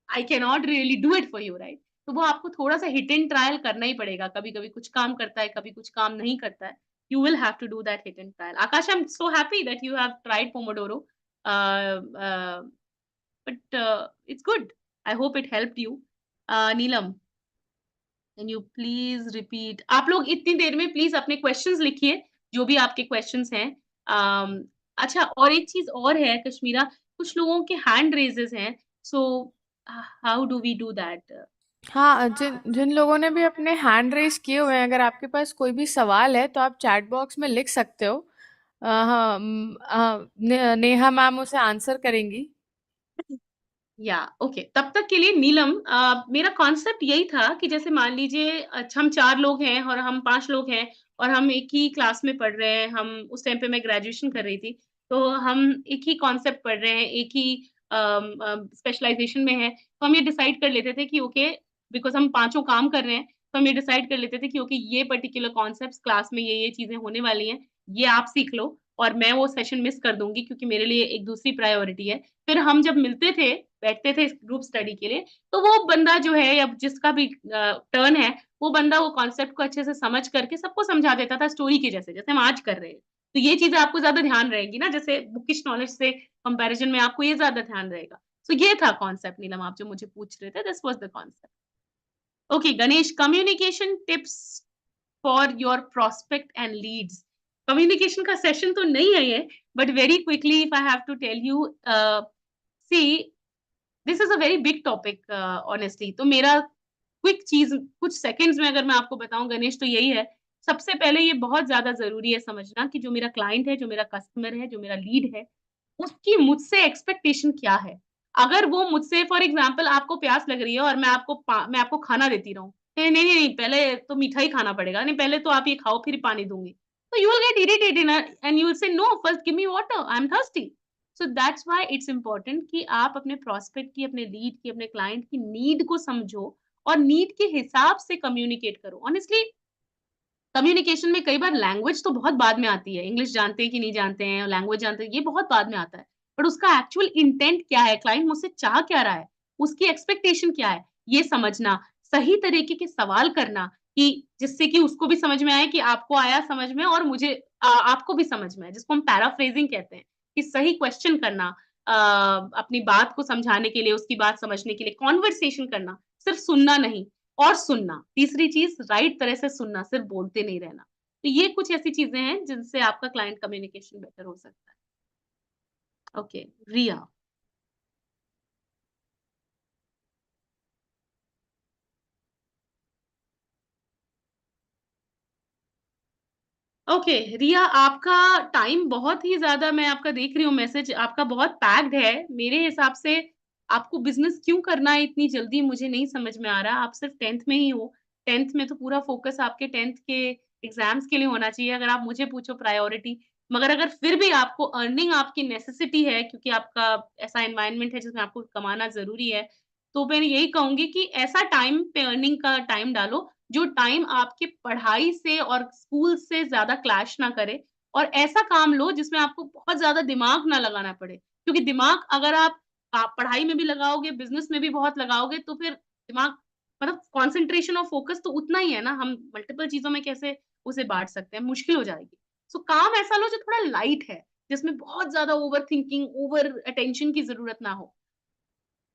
I can not really do it for you, right? तो वो आपको थोड़ा-सा हिट एंड ट्रायल करना ही पड़ेगा। कभी-कभी कुछ काम करता है, कभी कुछ काम नहीं करता है। You will have to do that hit and trial. Akash, I'm so happy that you have tried Pomodoro. Uh, uh, but it's good. I hope it helped you. Neelam, can you please repeat? आप लोग इतनी देर में please अपने questions लिखिए, जो भी आपके questions हैं। अच्छा, और एक चीज और है कश्मीरा, कुछ लोगों के हैंड रेजेस हैं, so how do we do that? हाँ, जिन जिन लोगों ने भी अपने हैंड रेज किए हुए हैं, अगर आपके पास कोई भी सवाल है तो आप चैट बॉक्स में लिख सकते हो। हाँ, नेहा मैम उसे आंसर करेंगी। या ओके, तब तक के लिए नीलम, मेरा कॉन्सेप्ट यही था कि जैसे मान लीजिए, अच्छा हम 4 लोग हैं और हम 5 लोग हैं, और हम एक ही क्लास में पढ़ रहे हैं। हम उस टाइम पे मैं ग्रेजुएशन कर रही थी, तो हम एक ही कॉन्सेप्ट पढ़ रहे हैं, एक ही स्पेशलाइजेशन में है। तो हम ये डिसाइड कर लेते थे कि ओके, बिकॉज हम पांचों काम कर रहे हैं, तो हम ये डिसाइड कर लेते थे कि ओके, ये पर्टिकुलर कॉन्सेप्ट क्लास में ये चीजें होने वाली हैं, ये आप सीख लो, और मैं वो सेशन मिस कर दूंगी क्योंकि मेरे लिए एक दूसरी प्रायोरिटी है। फिर हम जब मिलते थे, बैठते थे ग्रुप स्टडी के लिए, तो वो बंदा जो है, या जिसका भी टर्न है, वो बंदा वो कॉन्सेप्ट को अच्छे से समझ करके सबको समझा देता था, स्टोरी के जैसे, जैसे हम आज कर रहे हैं। तो ये चीजें आपको ज्यादा ध्यान रहेगी ना, जैसे बुकिश नॉलेज से कंपैरिजन में आपको ये ज्यादा ध्यान रहेगा। तो ये था कॉन्सेप्ट नीलम, आप जो मुझे पूछ रहे थे, this was the concept. Okay Ganesh, communication tips for your prospect and leads. Communication का सेशन तो नहीं है ये, but very quickly if I have to tell you, see, this is a very big topic honestly. तो मेरा quick चीज, कुछ seconds में अगर मैं आपको बताऊं गणेश, तो यही है। सबसे पहले ये बहुत ज्यादा जरूरी है समझना कि जो मेरा क्लाइंट है, जो मेरा कस्टमर है, जो मेरा लीड है, उसकी मुझसे एक्सपेक्टेशन क्या है। अगर वो मुझसे, फॉर एग्जाम्पल, आपको प्यास लग रही है और मैं आपको खाना देती रहूं, नहीं नहीं नहीं, पहले तो मीठा ही खाना पड़ेगा, नहीं पहले तो आप ये खाओ फिर पानी दूंगी, तो you will get irritated and you will say no, first give me water, I am thirsty. So that's why it's important कि आप अपने प्रोस्पेक्ट की, अपने लीड की, अपने क्लाइंट की नीड को समझो, और नीड के हिसाब से कम्युनिकेट करो। ऑनेस्टली, कम्युनिकेशन में कई बार लैंग्वेज तो बहुत बाद में आती है, इंग्लिश जानते हैं कि नहीं जानते हैं, लैंग्वेज जानते हैं, ये बहुत बाद में आता है। बट उसका एक्चुअल इंटेंट क्या है, क्लाइंट मुझसे चाह क्या रहा है, उसकी एक्सपेक्टेशन क्या है, ये समझना, सही तरीके के सवाल करना, कि जिससे कि उसको भी समझ में आए कि आपको आया समझ में, और मुझे आपको भी समझ में आए, जिसको हम पैराफ्रेजिंग कहते हैं, कि सही क्वेश्चन करना, अपनी बात को समझाने के लिए, उसकी बात समझने के लिए कॉन्वर्सेशन करना, सिर्फ सुनना नहीं। और सुनना, तीसरी चीज, राइट तरह से सुनना, सिर्फ बोलते नहीं रहना। तो ये कुछ ऐसी चीजें हैं जिनसे आपका क्लाइंट कम्युनिकेशन बेटर हो सकता है। ओके, रिया। ओके रिया, आपका टाइम बहुत ही ज्यादा, मैं आपका देख रही हूँ मैसेज, आपका बहुत पैक्ड है। मेरे हिसाब से आपको बिजनेस क्यों करना है इतनी जल्दी, मुझे नहीं समझ में आ रहा। आप सिर्फ 10th में ही हो, 10th में तो पूरा फोकस आपके 10th के एग्जाम्स के लिए होना चाहिए, अगर आप मुझे पूछो प्रायोरिटी। मगर अगर फिर भी आपको अर्निंग आपकी नेसेसिटी है, क्योंकि आपका ऐसा एनवायरनमेंट है जिसमें आपको कमाना जरूरी है, तो मैं यही कहूंगी कि ऐसा टाइम पे अर्निंग का टाइम डालो, जो टाइम आपके पढ़ाई से और स्कूल से ज्यादा क्लैश ना करे। और ऐसा काम लो जिसमें आपको बहुत ज्यादा दिमाग ना लगाना पड़े, क्योंकि दिमाग अगर आप पढ़ाई में भी लगाओगे, बिजनेस में भी बहुत लगाओगे, तो फिर दिमाग, मतलब कंसंट्रेशन और फोकस तो उतना ही है ना, हम मल्टीपल चीजों में कैसे उसे बांट सकते हैं, मुश्किल हो जाएगी। सो काम ऐसा लो जो थोड़ा लाइट है, जिसमें बहुत ज्यादा ओवर थिंकिंग, ओवर अटेंशन की जरूरत ना हो।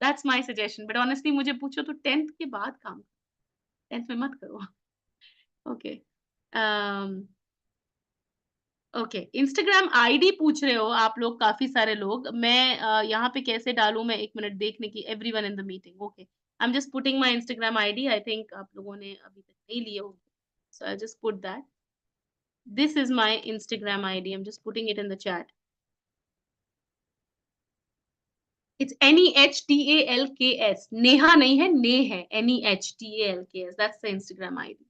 That's my suggestion, but honestly मुझे पूछो तो 10th के बाद काम, 10th में मत करो। ओके, ओके, इंस्टाग्राम आईडी पूछ रहे हो आप लोग, काफी सारे लोग। मैं यहाँ पे कैसे डालूं, मैं एक मिनट देखने की, everyone in the meeting, okay, I am just putting my Instagram ID, I think आप लोगों ने अभी तक नहीं लिए होंगे, so I just put that, this is my Instagram ID, I am just putting it in the chat. It's NEHTALKS, Neha नहीं है, ने है, NEHTALKS, that's the Instagram ID.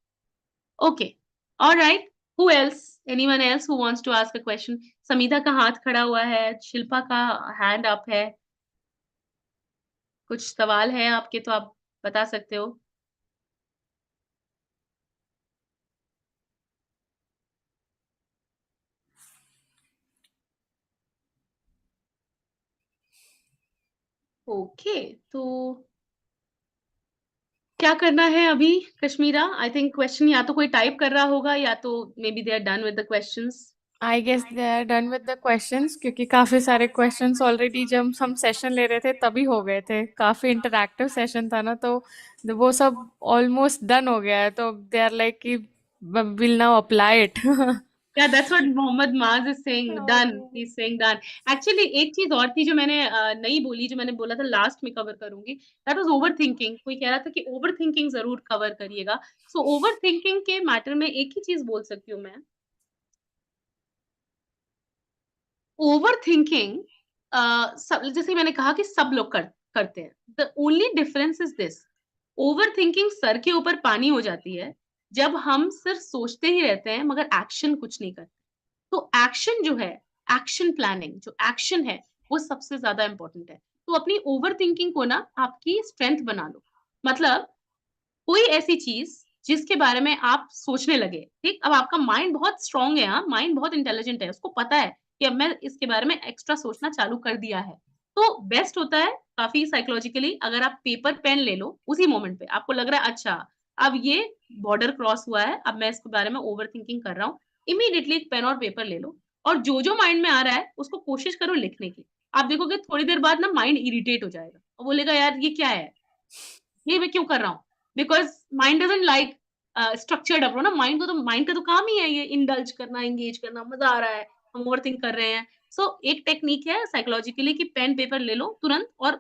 Okay. All right. Who else? Anyone else who wants to ask a question? समीधा का हाथ खड़ा हुआ है, शिल्पा का हैंड अप है। कुछ सवाल है आपके तो आप बता सकते हो। ओके, तो क्या करना है अभी कश्मीरा? आई थिंक क्वेश्चन या तो कोई टाइप कर रहा होगा, या तो maybe they are done with the questions. I guess they are done with the questions, क्योंकि काफी सारे क्वेश्चंस ऑलरेडी जब हम सेशन ले रहे थे तभी हो गए थे। काफी इंटरैक्टिव सेशन था ना, तो वो सब ऑलमोस्ट डन हो गया है। तो दे आर लाइक कि will now apply it. Yeah, that's what Mohammad Maaz is saying. Done. Okay. He's saying done. Actually, एक चीज और थी जो मैंने नहीं बोली, जो मैंने बोला था लास्ट में कवर करूंगी। That was overthinking. कोई कह रहा था कि overthinking जरूर कवर करिएगा। So overthinking के मैटर में एक ही चीज बोल सकती हूँ मैं। Overthinking, जैसे मैंने कहा कि सब लोग करते हैं। The only difference is this. Overthinking sir के ऊपर पानी हो जाती है जब हम सिर्फ सोचते ही रहते हैं मगर एक्शन कुछ नहीं करते। तो एक्शन जो है, एक्शन प्लानिंग, जो एक्शन है वो सबसे ज्यादा इंपॉर्टेंट है। तो अपनी ओवर थिंकिंग को ना आपकी स्ट्रेंथ बना लो। मतलब कोई ऐसी चीज जिसके बारे में आप सोचने लगे, ठीक, अब आपका माइंड बहुत स्ट्रांग है, हाँ, माइंड बहुत इंटेलिजेंट है, उसको पता है कि अब मैं इसके बारे में एक्स्ट्रा सोचना चालू कर दिया है। तो बेस्ट होता है काफी साइकोलॉजिकली अगर आप पेपर पेन ले लो उसी मोमेंट पे, आपको लग रहा है अच्छा अब ये बॉर्डर क्रॉस हुआ है, अब मैं इसके बारे में ओवर थिंकिंग कर रहा हूँ, इमीडिएटली एक पेन और पेपर ले लो और जो माइंड में आ रहा है उसको कोशिश करो लिखने की। आप देखोगे थोड़ी देर बाद ना माइंड इरिटेट हो जाएगा और बोलेगा यार ये क्या है, ये मैं क्यों कर रहा हूँ, because mind doesn't like structured approach ना। माइंड का तो काम ही है ये इंडल्ज करना, एंगेज करना, मजा आ रहा है, हम ओवर थिंक कर रहे हैं। सो एक टेक्निक है साइकोलॉजिकली कि पेन पेपर ले लो तुरंत और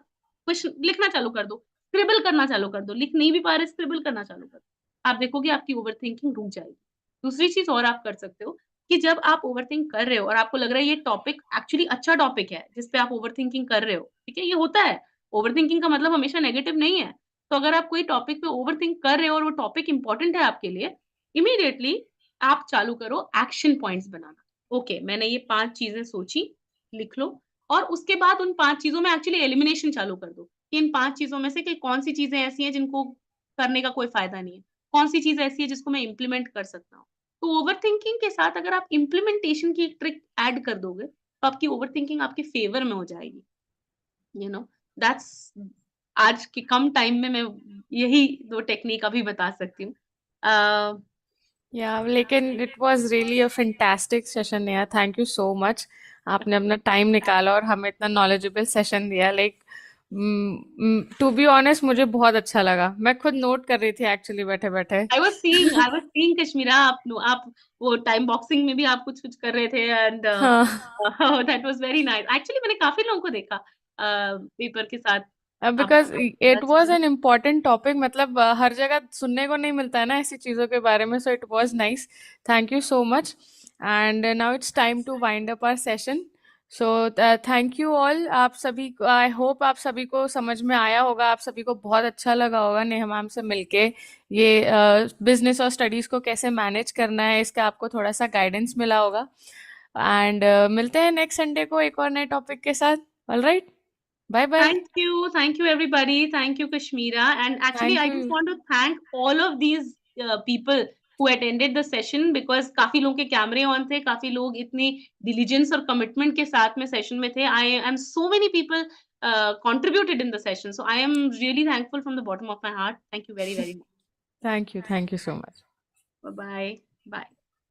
कुछ लिखना चालू कर दो, स्क्रिबल करना चालू कर दो, लिख नहीं भी पा रहे स्क्रिबल करना चालू कर दो, आप देखोगे आपकी ओवर थिंकिंग रुक जाएगी। दूसरी चीज और आप कर सकते हो कि जब आप ओवर थिंक कर रहे हो और आपको लग रहा है ये टॉपिक एक्चुअली अच्छा टॉपिक है जिसपे आप ओवर थिंकिंग कर रहे हो, ठीक है, ये होता है, ओवर थिंकिंग का मतलब हमेशा नेगेटिव नहीं है। तो अगर आप कोई टॉपिक पे ओवरथिंक कर रहे हो और वो टॉपिक इंपॉर्टेंट है आपके लिए, इमीडिएटली आप चालू करो एक्शन पॉइंट्स बनाना। ओके, मैंने ये 5 चीजें सोची, लिख लो और उसके बाद उन 5 चीजों में एक्चुअली एलिमिनेशन चालू कर दो कि इन 5 चीजों में से कि कौन सी चीजें ऐसी हैं जिनको करने का कोई फायदा नहीं है, कौन सी चीज ऐसी है जिसको मैं इम्प्लीमेंट कर सकता हूँ। तो ओवरथिंकिंग के साथ अगर आप इम्प्लीमेंटेशन की एक ट्रिक ऐड कर दोगे तो आपकी ओवरथिंकिंग आपके फेवर में हो जाएगी। यू नो, दैट्स आज के कम टाइम में मैं यही 2 टेक्निक अभी बता सकती हूँ। या लेकिन it was really a fantastic session यार, थैंक यू सो मच। आपने अपना टाइम निकाला और हमें इतना नॉलेजेबल सेशन दिया। लाइक टू बी ऑनेस्ट मुझे बहुत अच्छा लगा। मैं खुद नोट कर रही थी एक्चुअली बैठे बैठे। आई वाज सीइंग कश्मीरा, आप वो टाइम बॉक्सिंग में भी आप कुछ-कुछ कर रहे थे एंड हाँ, that was very nice. Actually मैंने काफी लोगों को देखा पेपर के साथ आप बिकॉज इट टच वाज में। एन इम्पोर्टेंट टॉपिक, मतलब हर जगह सुनने को नहीं मिलता है ना ऐसी चीज़ों के बारे में। So it was nice, thank you so much. And now it's time to wind up our session. So thank you all. आप सभी को, आई होप आप सभी को समझ में आया होगा, आप सभी को बहुत अच्छा लगा होगा नेहा मैम से मिलके। ये बिजनेस और स्टडीज़ को कैसे मैनेज करना है इसका आपको थोड़ा सा गाइडेंस मिला होगा। एंड मिलते हैं नेक्स्ट संडे को एक और नए टॉपिक के साथ। All right, bye bye. Thank you everybody. Thank you Kashmira. And actually, thank I you. just want to thank all of these people who attended the session because काफी लोगों के कैमरे ऑन थे, काफी लोग इतनी diligence और commitment के साथ में सेशन में थे। I am so many people contributed in the session, so I am really thankful from the bottom of my heart. Thank you very much. Thank you so much. Bye bye. Bye.